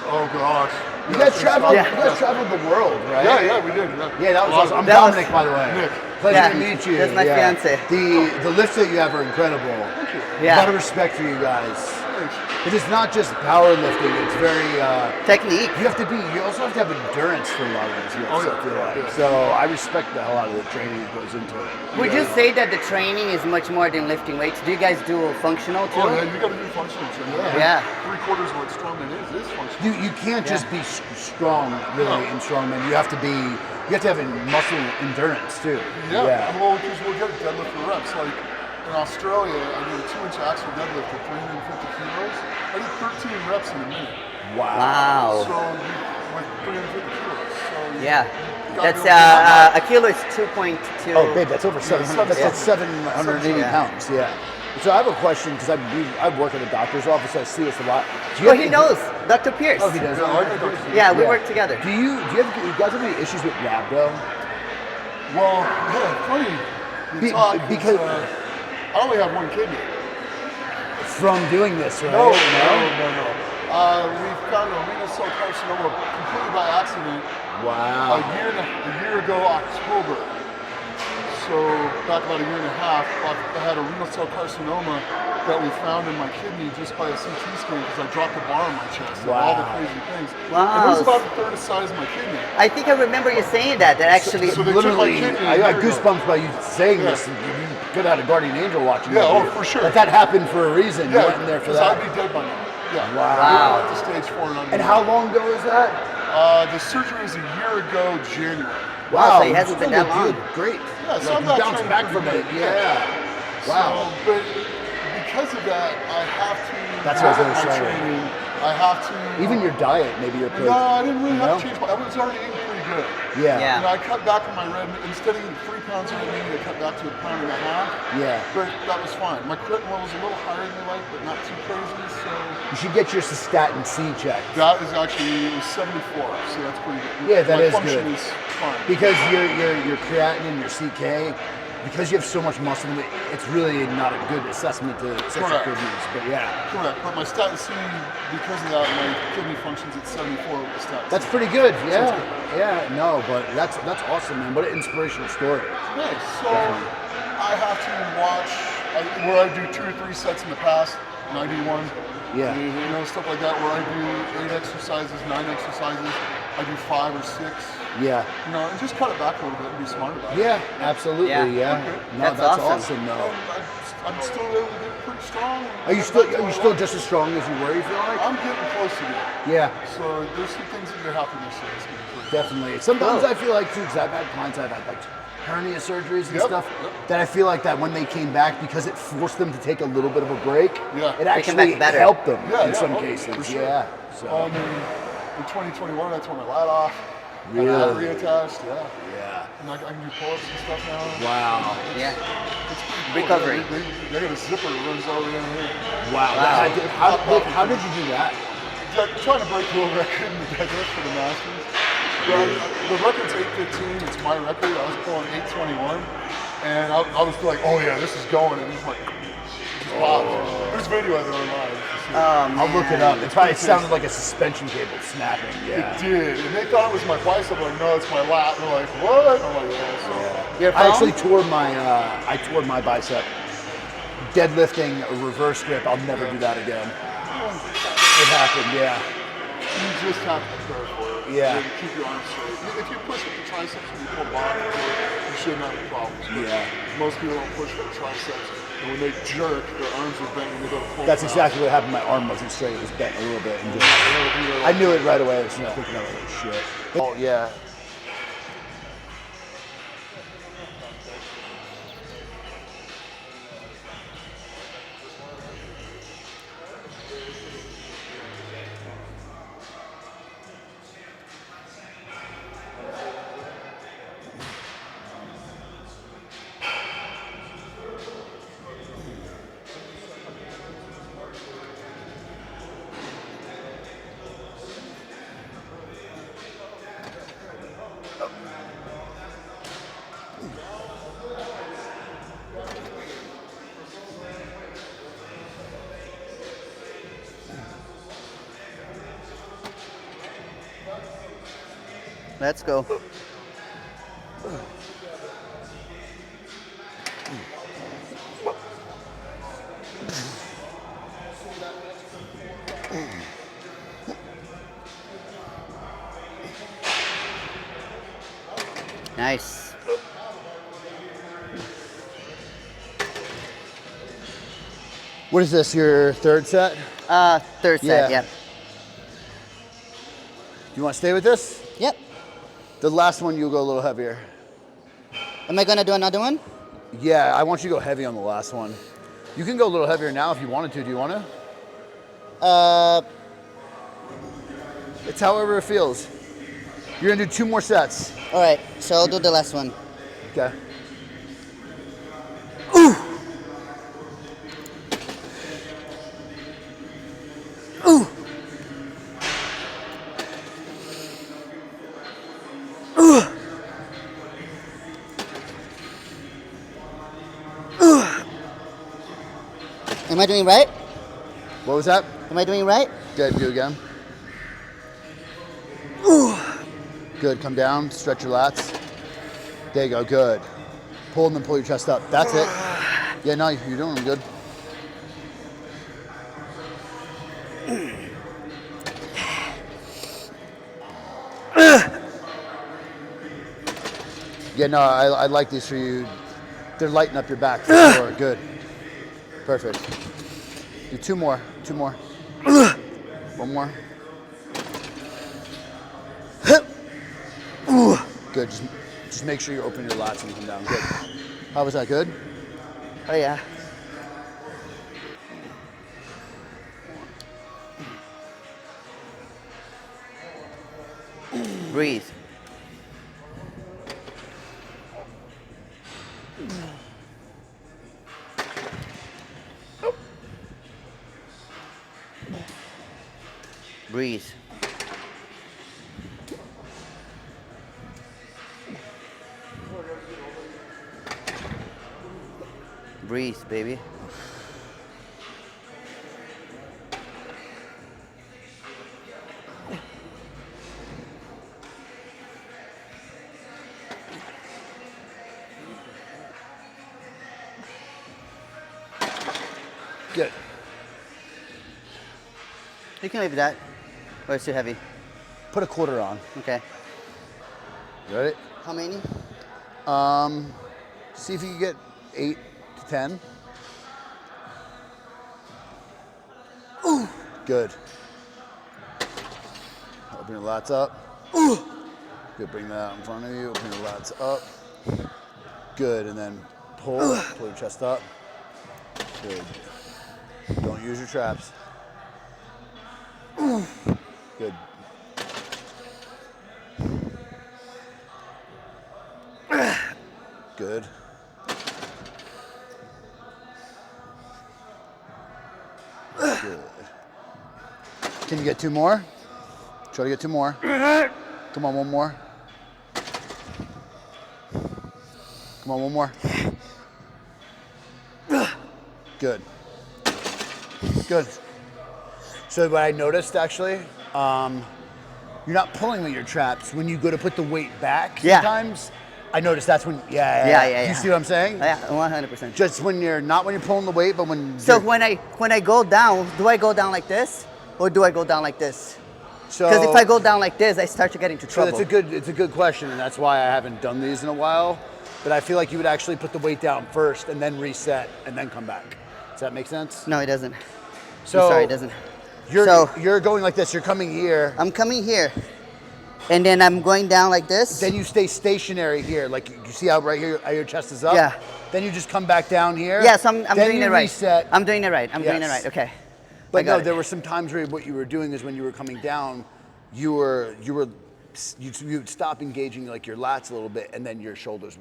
Oh, gosh. You guys traveled. Yeah. You guys traveled the world, right? Yeah, we did. Yeah, Yeah, that was awesome. I'm That was- Dominic, by the way. Nick. Pleasure Yeah, to meet you. that's my fiance. The lifts that you have are incredible. Thank you. Yeah. A lot of respect for you guys. Thanks. It is not just powerlifting. It's very. Technique. You have to be. You also have to have endurance for a lot of these lifts. Oh, yeah. I feel like. Yeah. So I respect the hell out of the training that goes into it. Would you say that the training is much more than lifting weights? Do you guys do functional too? Oh, yeah, you got to do functional training. Yeah. 3/4 of what strongman is functional. You can't just be strong really in strongman. You have to be. You have to have muscle endurance too. Yeah. Well, because we'll get deadlift for reps. Like in Australia, I did a 2-inch axle deadlift at 350 kilos. I did 13 reps in a minute. Wow. So with 350 kilos. So Yeah. you gotta That's be able to- a kilo is 2.2. Oh, babe, that's over 700. That's Yeah. like 780 Yeah. pounds. Yeah. So I have a question because I work at a doctor's office. I see this a lot. Do you Well, have- he knows, Dr. Pierce. Oh, he does. Yeah, I know Dr. Yeah, we Yeah. work together. Do you guys have any issues with rhabdo? Well, yeah, funny. Be- You talk, because- I only have one kidney. From doing this, right? No. We found a renal cell carcinoma completely by accident Wow. a year ago, October. So back about a year and a half, I had a renal cell carcinoma that we found in my kidney just by a CT scan because I dropped a bar on my chest and all the Wow. crazy things. Wow. And it was about a third the size of my kidney. I think I remember you saying that actually. So they took my Literally, kidney I a got year ago. goosebumps by you saying Yeah. this. You could have had a guardian angel watching. Yeah, over oh, you. for sure. But that happened for a reason. You went in there for because that. I'd be dead by now. Yeah. Wow. I'm at the stage 4 and And how long ago was that? The surgery was a year ago, January. Wow, so it you hasn't been still that look long. good. Great. Yeah, so Like, I'm you not bounced trying back to from be it. big. Yeah. Wow. So, but because of that, I have to. That's what I was gonna my say. training. I have to. Even your diet, maybe your No, I didn't really have No? to change. I was already eating pretty good. Yeah. Yeah. You know, I cut back on my red meat. Instead of eating 3 pounds of red meat, I cut back to 1.5 pounds. Yeah. But that was fine. My creatine level was a little higher than I like, but not too crazy. So You should get your cystatin C checked. that is actually, it was 74. So that's pretty good. Yeah, that my is function good. is fine. Because your creatinine, your CK, because you have so much muscle, it's really not a good assessment to assess your Correct. kidneys. But yeah, Correct, but my statin C, because of that, my kidney functions at 74 with the statin that's C. pretty good. Yeah, good. yeah, no, but that's awesome, man. What an inspirational story. Okay, so I have to watch, where I do 2 or 3 sets in the past, and I do one. Yeah. You know, stuff like that, where I do 8 exercises, 9 exercises, I do 5 or 6. Yeah. You know, and just cut it back a little bit and be smart about it. Yeah, absolutely. Yeah. Yeah. Okay. No, That's awesome though. I'm still able to get pretty strong. Are you still just as strong as you were? You feel like? I'm getting close to it. Yeah. So there's some things that are happening this year. It's gonna be pretty Definitely. Sometimes I feel like too, because I've had clients I've had like hernia surgeries and Yep, stuff, yep. that I feel like that when they came back, because it forced them to take a little bit of a break, Yeah. it They came actually back better. helped them Yeah, in yeah, some for cases. sure. Yeah. So In 2021, I tore my lat off. Really? I got reattached, yeah. yeah. And I can do pull-ups and stuff now. Wow. Yeah. It's pretty cool. Recovery. They got a zipper that runs all the way down here. Wow. How did you do that? Yeah, trying to break the world record in the deadlift for the Masters. Yeah, the record's 8:15. It's my record. I was pulling 8:21, and I was like, "Oh yeah, this is going." And it's like, it just popped. There's video of it online. I'll look it up. It probably sounded like a suspension cable snapping. Yeah. It did, and they thought it was my bicep. I'm like, no, it's my lat. And they're like, what? I'm like, yeah. So. Your I phone? actually tore my bicep deadlifting a reverse grip. I'll never do that again. It happened. Yeah. You just have to prepare for it. Yeah. You have to keep your arms straight. If you push with the triceps and you pull bottom, you shouldn't have any problems. But Yeah. most people don't push with the triceps, and when they jerk, their arms are bent when they go to pull. That's them out. exactly what happened. My arm wasn't straight. It was bent a little bit. And just, I knew it right away. I was just thinking, oh shit. Oh yeah. Let's go. Nice. What is this? Your third set? Third set, Yeah. yeah. You want to stay with this? Yep. The last one, you'll go a little heavier. Am I gonna do another one? Yeah, I want you to go heavy on the last one. You can go a little heavier now if you wanted to. Do you want to? It's however it feels. You're gonna do 2 more sets. All right, so I'll do the last one. Okay. Am I doing right? What was that? Am I doing right? Good. Do it again. Good. Come down. Stretch your lats. There you go. Good. Pull and then pull your chest up. That's it. Yeah. No, you're doing good. Yeah, no, I like these for you. They're lighting up your back for sure. Good. Perfect. Do 2 more. 2 more. 1 more. Good. Just make sure you open your lats when you come down. Good. How was that? Good? Oh yeah. Breathe. Breathe. breathe, baby. Good. You can leave that, or it's too heavy. Put a quarter on. Okay. You ready? How many? See if you can get 8 to 10. Ooh. Good. Open your lats up. Ooh. Good, bring that out in front of you. Open your lats up. Good, and then pull your chest up. Good. Don't use your traps. Good. Good. Good. Can you get 2 more? Try to get 2 more. Come on, 1 more. Come on, 1 more. Good. Good. So what I noticed actually, you're not pulling with your traps. When you go to put the weight back sometimes, I noticed that's when, Yeah. You see what I'm saying? Yeah, 100%. Just when you're, not when you're pulling the weight, but when So you're, when I go down, do I go down like this, or do I go down like this? so, Because if I go down like this, I start to get into so trouble. it's a good question, and that's why I haven't done these in a while. But I feel like you would actually put the weight down first and then reset and then come back. Does that make sense? No, it doesn't. So I'm sorry, it doesn't. You're going like this. You're coming here. I'm coming here, and then I'm going down like this. Then you stay stationary here. Like you see how right here your chest is up? Yeah. Then you just come back down here. Yes, I'm then doing you it right. Reset. I'm doing it right. I'm doing it Yes. right. Okay. But I got no, it. there were some times where what you were doing is when you were coming down, you'd stop engaging like your lats a little bit, and then your traps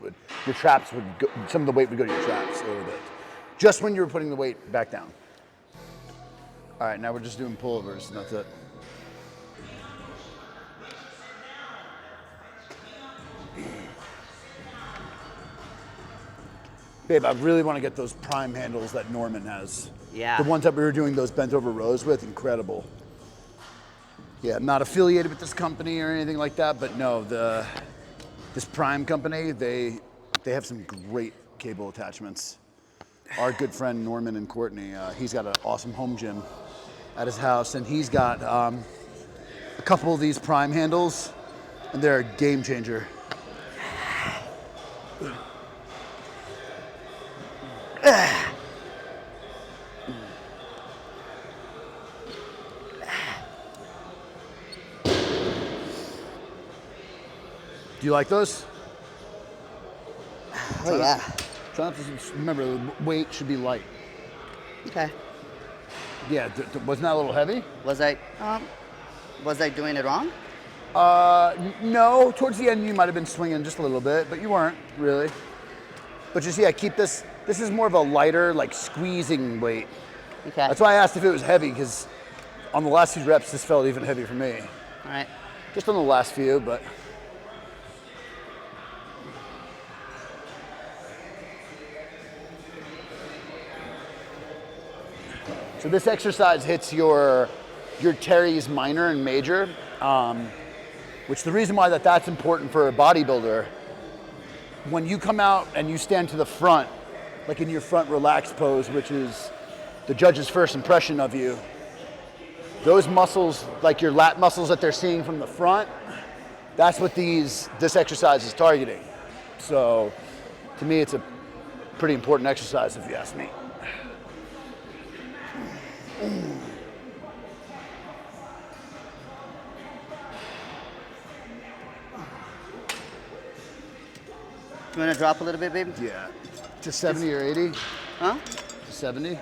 would go, some of the weight would go to your traps a little bit. Just when you were putting the weight back down. All right, now we're just doing pullovers, and that's it. Babe, I really want to get those prime handles that Norman has. Yeah. The ones that we were doing those bent over rows with, incredible. Yeah, I'm not affiliated with this company or anything like that, but no, this Prime company, they have some great cable attachments. Our good friend Norman and Courtney, he's got an awesome home gym at his house, and he's got a couple of these Prime handles, and they're a game changer. Do you like those? Oh yeah. Try not to remember, the weight should be light. Okay. Yeah, wasn't that a little heavy? Was I doing it wrong? No, towards the end you might have been swinging just a little bit, but you weren't really. But just, yeah, keep this is more of a lighter, like squeezing weight. Okay. That's why I asked if it was heavy, because on the last few reps, this felt even heavy for me. All right. Just on the last few, but. So this exercise hits your teres minor and major, which the reason why that's important for a bodybuilder, when you come out and you stand to the front, like in your front relaxed pose, which is the judge's first impression of you, those muscles, like your lat muscles that they're seeing from the front, that's what this exercise is targeting. So to me, it's a pretty important exercise if you ask me. You want to drop a little bit, baby? Yeah. To 70 or 80? Huh? 70?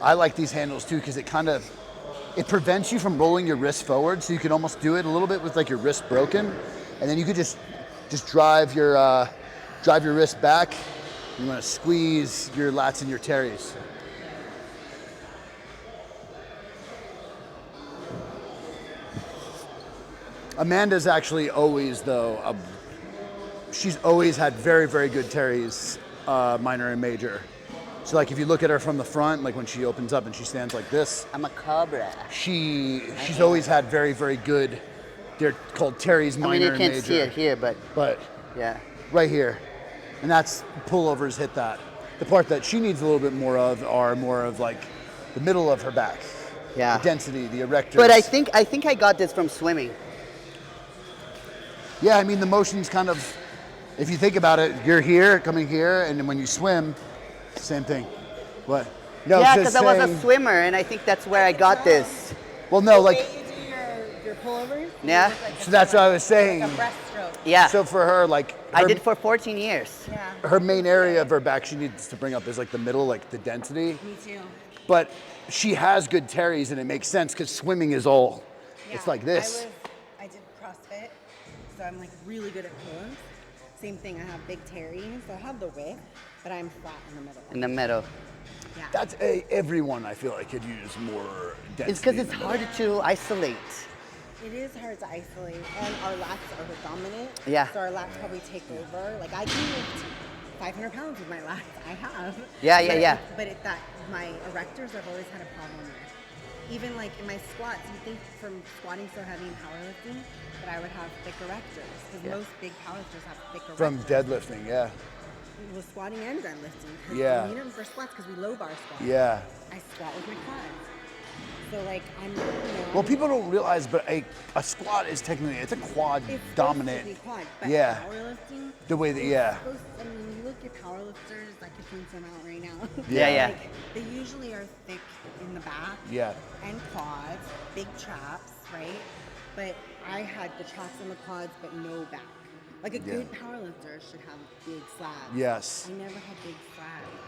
I like these handles too because it prevents you from rolling your wrist forward, so you can almost do it a little bit with like your wrist broken, and then you could just just drive your wrist back. You want to squeeze your lats and your teres. Amanda's actually always, though, she's always had very, very good teres, minor and major. So like if you look at her from the front, like when she opens up and she stands like this, I'm a cobra. She's always had very, very good, they're called teres minor and major. I mean, you can't see it here, but yeah. Right here. And that's pullovers hit that. The part that she needs a little bit more of are more of like the middle of her back. Yeah. The density, the erectors. But I think I got this from swimming. Yeah, I mean the motion's kind of, if you think about it, you're here, coming here, and then when you swim, same thing. What? No, Yeah, just because I was a saying- swimmer, and I think that's where I got this. Well, no, The like, way you do your pullovers. Yeah. you look like so that's what I was saying. like a breaststroke. Yeah. So for her, like, I her- did for 14 years. Yeah. her main area of her back she needs to bring up is like the middle, like the density. Me too. But she has good teres, and it makes sense because swimming is all, it's like this. I did CrossFit, so I'm like really good at pull-ups. Same thing, I have big teres, so I have the width, but I'm flat in the middle. In the middle. Yeah. That's everyone I feel like could use more density. It's because in it's the middle. harder to isolate. It is hard to isolate, and our lats are dominant. Yeah. So our lats probably take over. Like I can lift 500 pounds with my lats. I have. Yeah, yeah, But- yeah. But that my erectors I've always had a problem with. Even like in my squats, you think from squatting so heavy and powerlifting that I would have thick erectors because Yeah. most big powerlifters have thick erectors. From deadlifting, yeah. Well, squatting and deadlifting. 'cause Yeah. We need them for squats because we low bar squat. Yeah. I squat with my quads. So like I'm, Well, people don't realize, but a squat is technically, it's a quad it's dominant. supposed to be quad, but Yeah. powerlifting. The way that, it's yeah. supposed- I mean, you look at powerlifters, I could point some out right now. Yeah, yeah. Like, they usually are thick in the back. Yeah. And quads, big traps, right? But I had the traps and the quads, but no back. Like a Yeah. good powerlifter should have big slabs. Yes. I never had big slabs.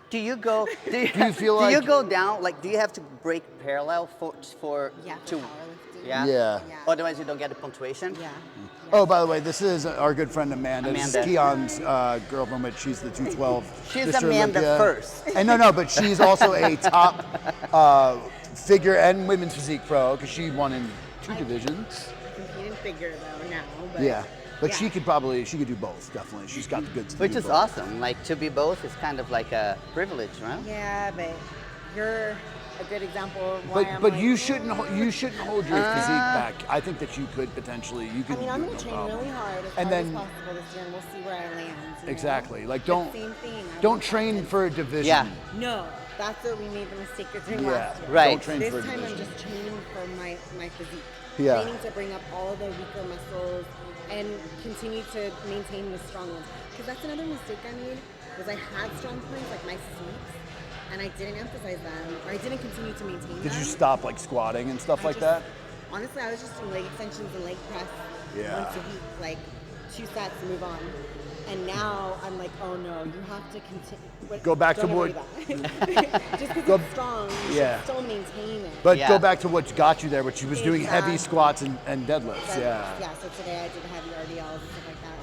Do you go? Do you, you feel do you like- go down? Like, do you have to break parallel for Yeah, to? for powerlifting. Yeah. Yeah. Yeah. Otherwise, you don't get the punctuation. Yeah. Oh, by the way, this is our good friend Amanda. This Amanda. is Keon's girlfriend, but she's the 212. She's Mr. Amanda Olympia. first. And no, but she's also a top figure and women's physique pro because she won in 2 divisions. I compete in figure though now. But Yeah. But yeah. she could do both, definitely. She's got the goods to Which do is both. awesome. Like to be both is kind of like a privilege, right? Yeah, but you're a good example of why I'm But like, you shouldn't hold your physique back. I think that you could potentially. You could. I mean, I'm do going it, to no train problem. really hard as And hard then- as possible this year, and we'll see where I land. you know? Exactly. Like But don't same thing. I don't want train practice. for a division. Yeah. No, that's what we made the mistake of doing Yeah. last year. Right. Don't train This for a time I'm division. just training for my physique. Yeah. Training to bring up all the weaker muscles and continue to maintain the strong ones. Because that's another mistake I made, was I had strong points like my sweeps, and I didn't emphasize them, or I didn't continue to maintain Did them. you stop like squatting and stuff I like just- that? Honestly, I was just doing leg extensions and leg press Yeah. once a week, like 2 sets, move on. And now I'm like, oh no, you have to continue. Go back to Don't ever what- do that. Just because Go- it's strong, you yeah. should still maintain it. But Yeah. go back to what got you there, which you was doing heavy Exactly. squats and deadlifts. But, Yeah. Yeah, so today I did the heavy RDLs and stuff like that.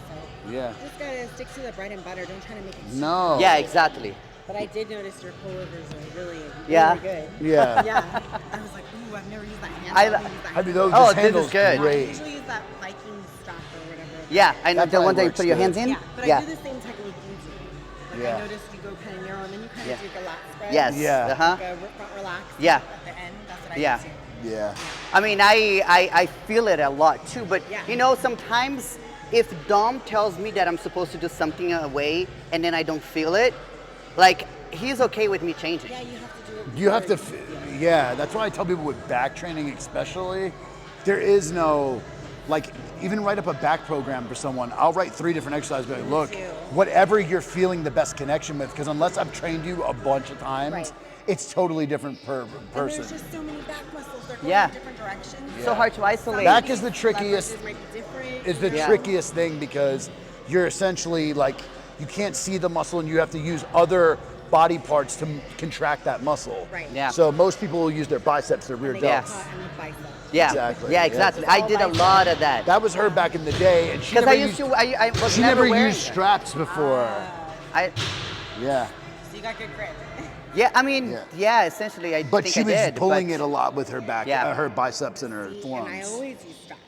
So Yeah. just gotta stick to the bread and butter. Don't try to make it super No. Yeah, exactly. But I did notice your pullovers are really, Yeah. really good. Yeah. Yeah. I was like, ooh, I've never used that handle. I- I've never used that I mean, handle. those Oh, this this handle's is good. I great. usually use that Viking strap or whatever. Yeah, I know That the one probably that you works put your good. hands in. Yeah, but I do the same technique you do. Like Yeah. I noticed you go kind of narrow and then you kind Yeah. of do like a lat spread. Yes. Yeah. Uh huh. Like a front relax. Yeah. At the end, that's what I Yeah. do too. Yeah. I mean, I feel it a lot too, but Yeah. you know, sometimes if Dom tells me that I'm supposed to do something away and then I don't feel it, like he's okay with me changing. Yeah, you have to do it. You have to, before you feel it. yeah, that's why I tell people with back training especially, there is no, like, even write up a back program for someone, I'll write 3 different exercises, but look, too. whatever you're feeling the best connection with, because unless I've trained you a bunch of times, Right. it's totally different per And person. there's just so many back muscles. They're going Yeah. in different directions. So hard to isolate. Back is the trickiest- Leverages might be different, Is the you know? trickiest thing because you're essentially like, you can't see the muscle and you have to use other body parts to contract that muscle. Right. Yeah. So most people will use their biceps, their rear And they delts. get caught in the bicep. Yeah. Exactly, Yeah, yeah. exactly. It's I all did a bicep. lot of that. That was her back in the day, and she Because never I used to, I was she never never wearing used them. straps before. I, Yeah, So you got good grip. yeah, I mean, Yeah. yeah, essentially, I but think she I was did. pulling but, it a lot with her back, Yeah. her biceps and her And I forearms. always use straps.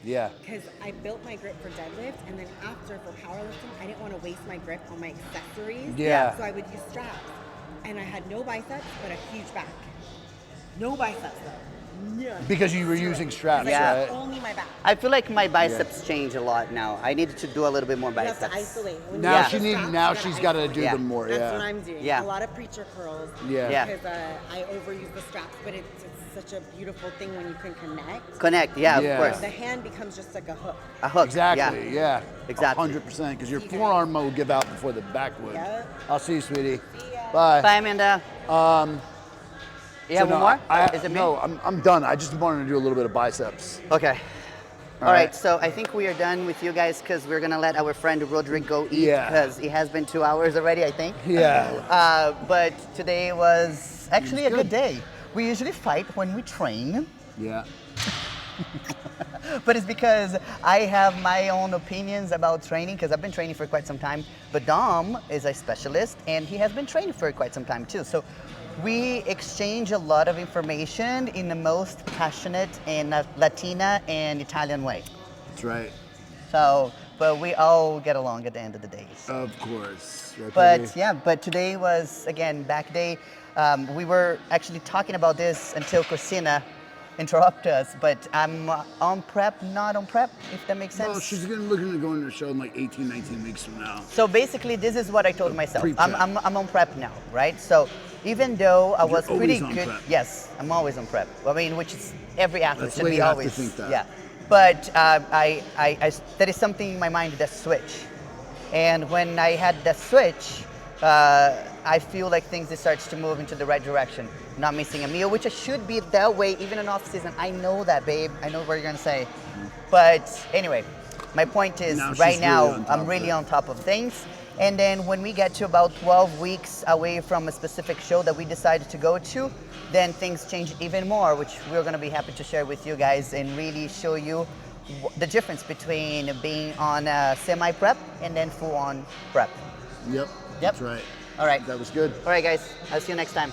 Yeah, Because I built my grip for deadlift, and then after for powerlifting, I didn't want to waste my grip on my accessories. Yeah. So I would use straps. And I had no biceps, but a huge back. No biceps though. None. because you were Zero. using straps, Yeah. right? Only my back. I feel like my biceps change a lot now. I need to do a little bit more You have biceps. to isolate. When Now you Yeah. she use need. straps, Now you she's gotta got to isolate. do Yeah. them more. That's Yeah. what I'm doing. Yeah. A lot of preacher curls. Yeah. Yeah. Because I overuse the straps, but it's such a beautiful thing when you can connect. Connect, yeah, Yeah. of course. The hand becomes just like a hook. A hook. Exactly. Yeah. Yeah. Exactly. 100%. Because your See you forearm will give out before the back would. Yep. I'll see you, sweetie. See ya. Bye. Bye, Amanda. You have So one no, more? Is it me? No, I'm done. I just wanted to do a little bit of biceps. Okay. All All right, right. so I think we are done with you guys because we're gonna let our friend Rodrigo go eat Yeah. because it has been 2 hours already, I think. Yeah. But today was actually a It was good day. We usually fight when we train, Yeah. but it's because I have my own opinions about training because I've been training for quite some time. But Dom is a specialist and he has been training for quite some time too. So we exchange a lot of information in the most passionate and Latina and Italian way. That's right. So, but we all get along at the end of the day. So. Of course. Right, But baby? yeah, but today was again back day. We were actually talking about this until Christina interrupted us. But I'm on prep, not on prep, if that makes sense. Well, she's looking to go into the show in like 18, 19 weeks from now. So basically, this is what I told myself. Pre-prep. I'm on prep now, right? So even though I was You're pretty always on good, prep. yes, I'm always on prep. I mean, which is every athlete That's the should way be you have to always. think that. Yeah, but there is something in my mind that switch, and when I had that switch, I feel like things starts to move into the right direction. Not missing a meal, which I should be that way even in off season. I know that, babe. I know what you're gonna say, but anyway, my point is Now she's right now really on top I'm of really it. on top of things. And then when we get to about 12 weeks away from a specific show that we decided to go to, then things change even more, which we're going to be happy to share with you guys and really show you the difference between being on a semi-prep and then full-on prep. Yep. That's right. All right. That was good. All right, guys. I'll see you next time.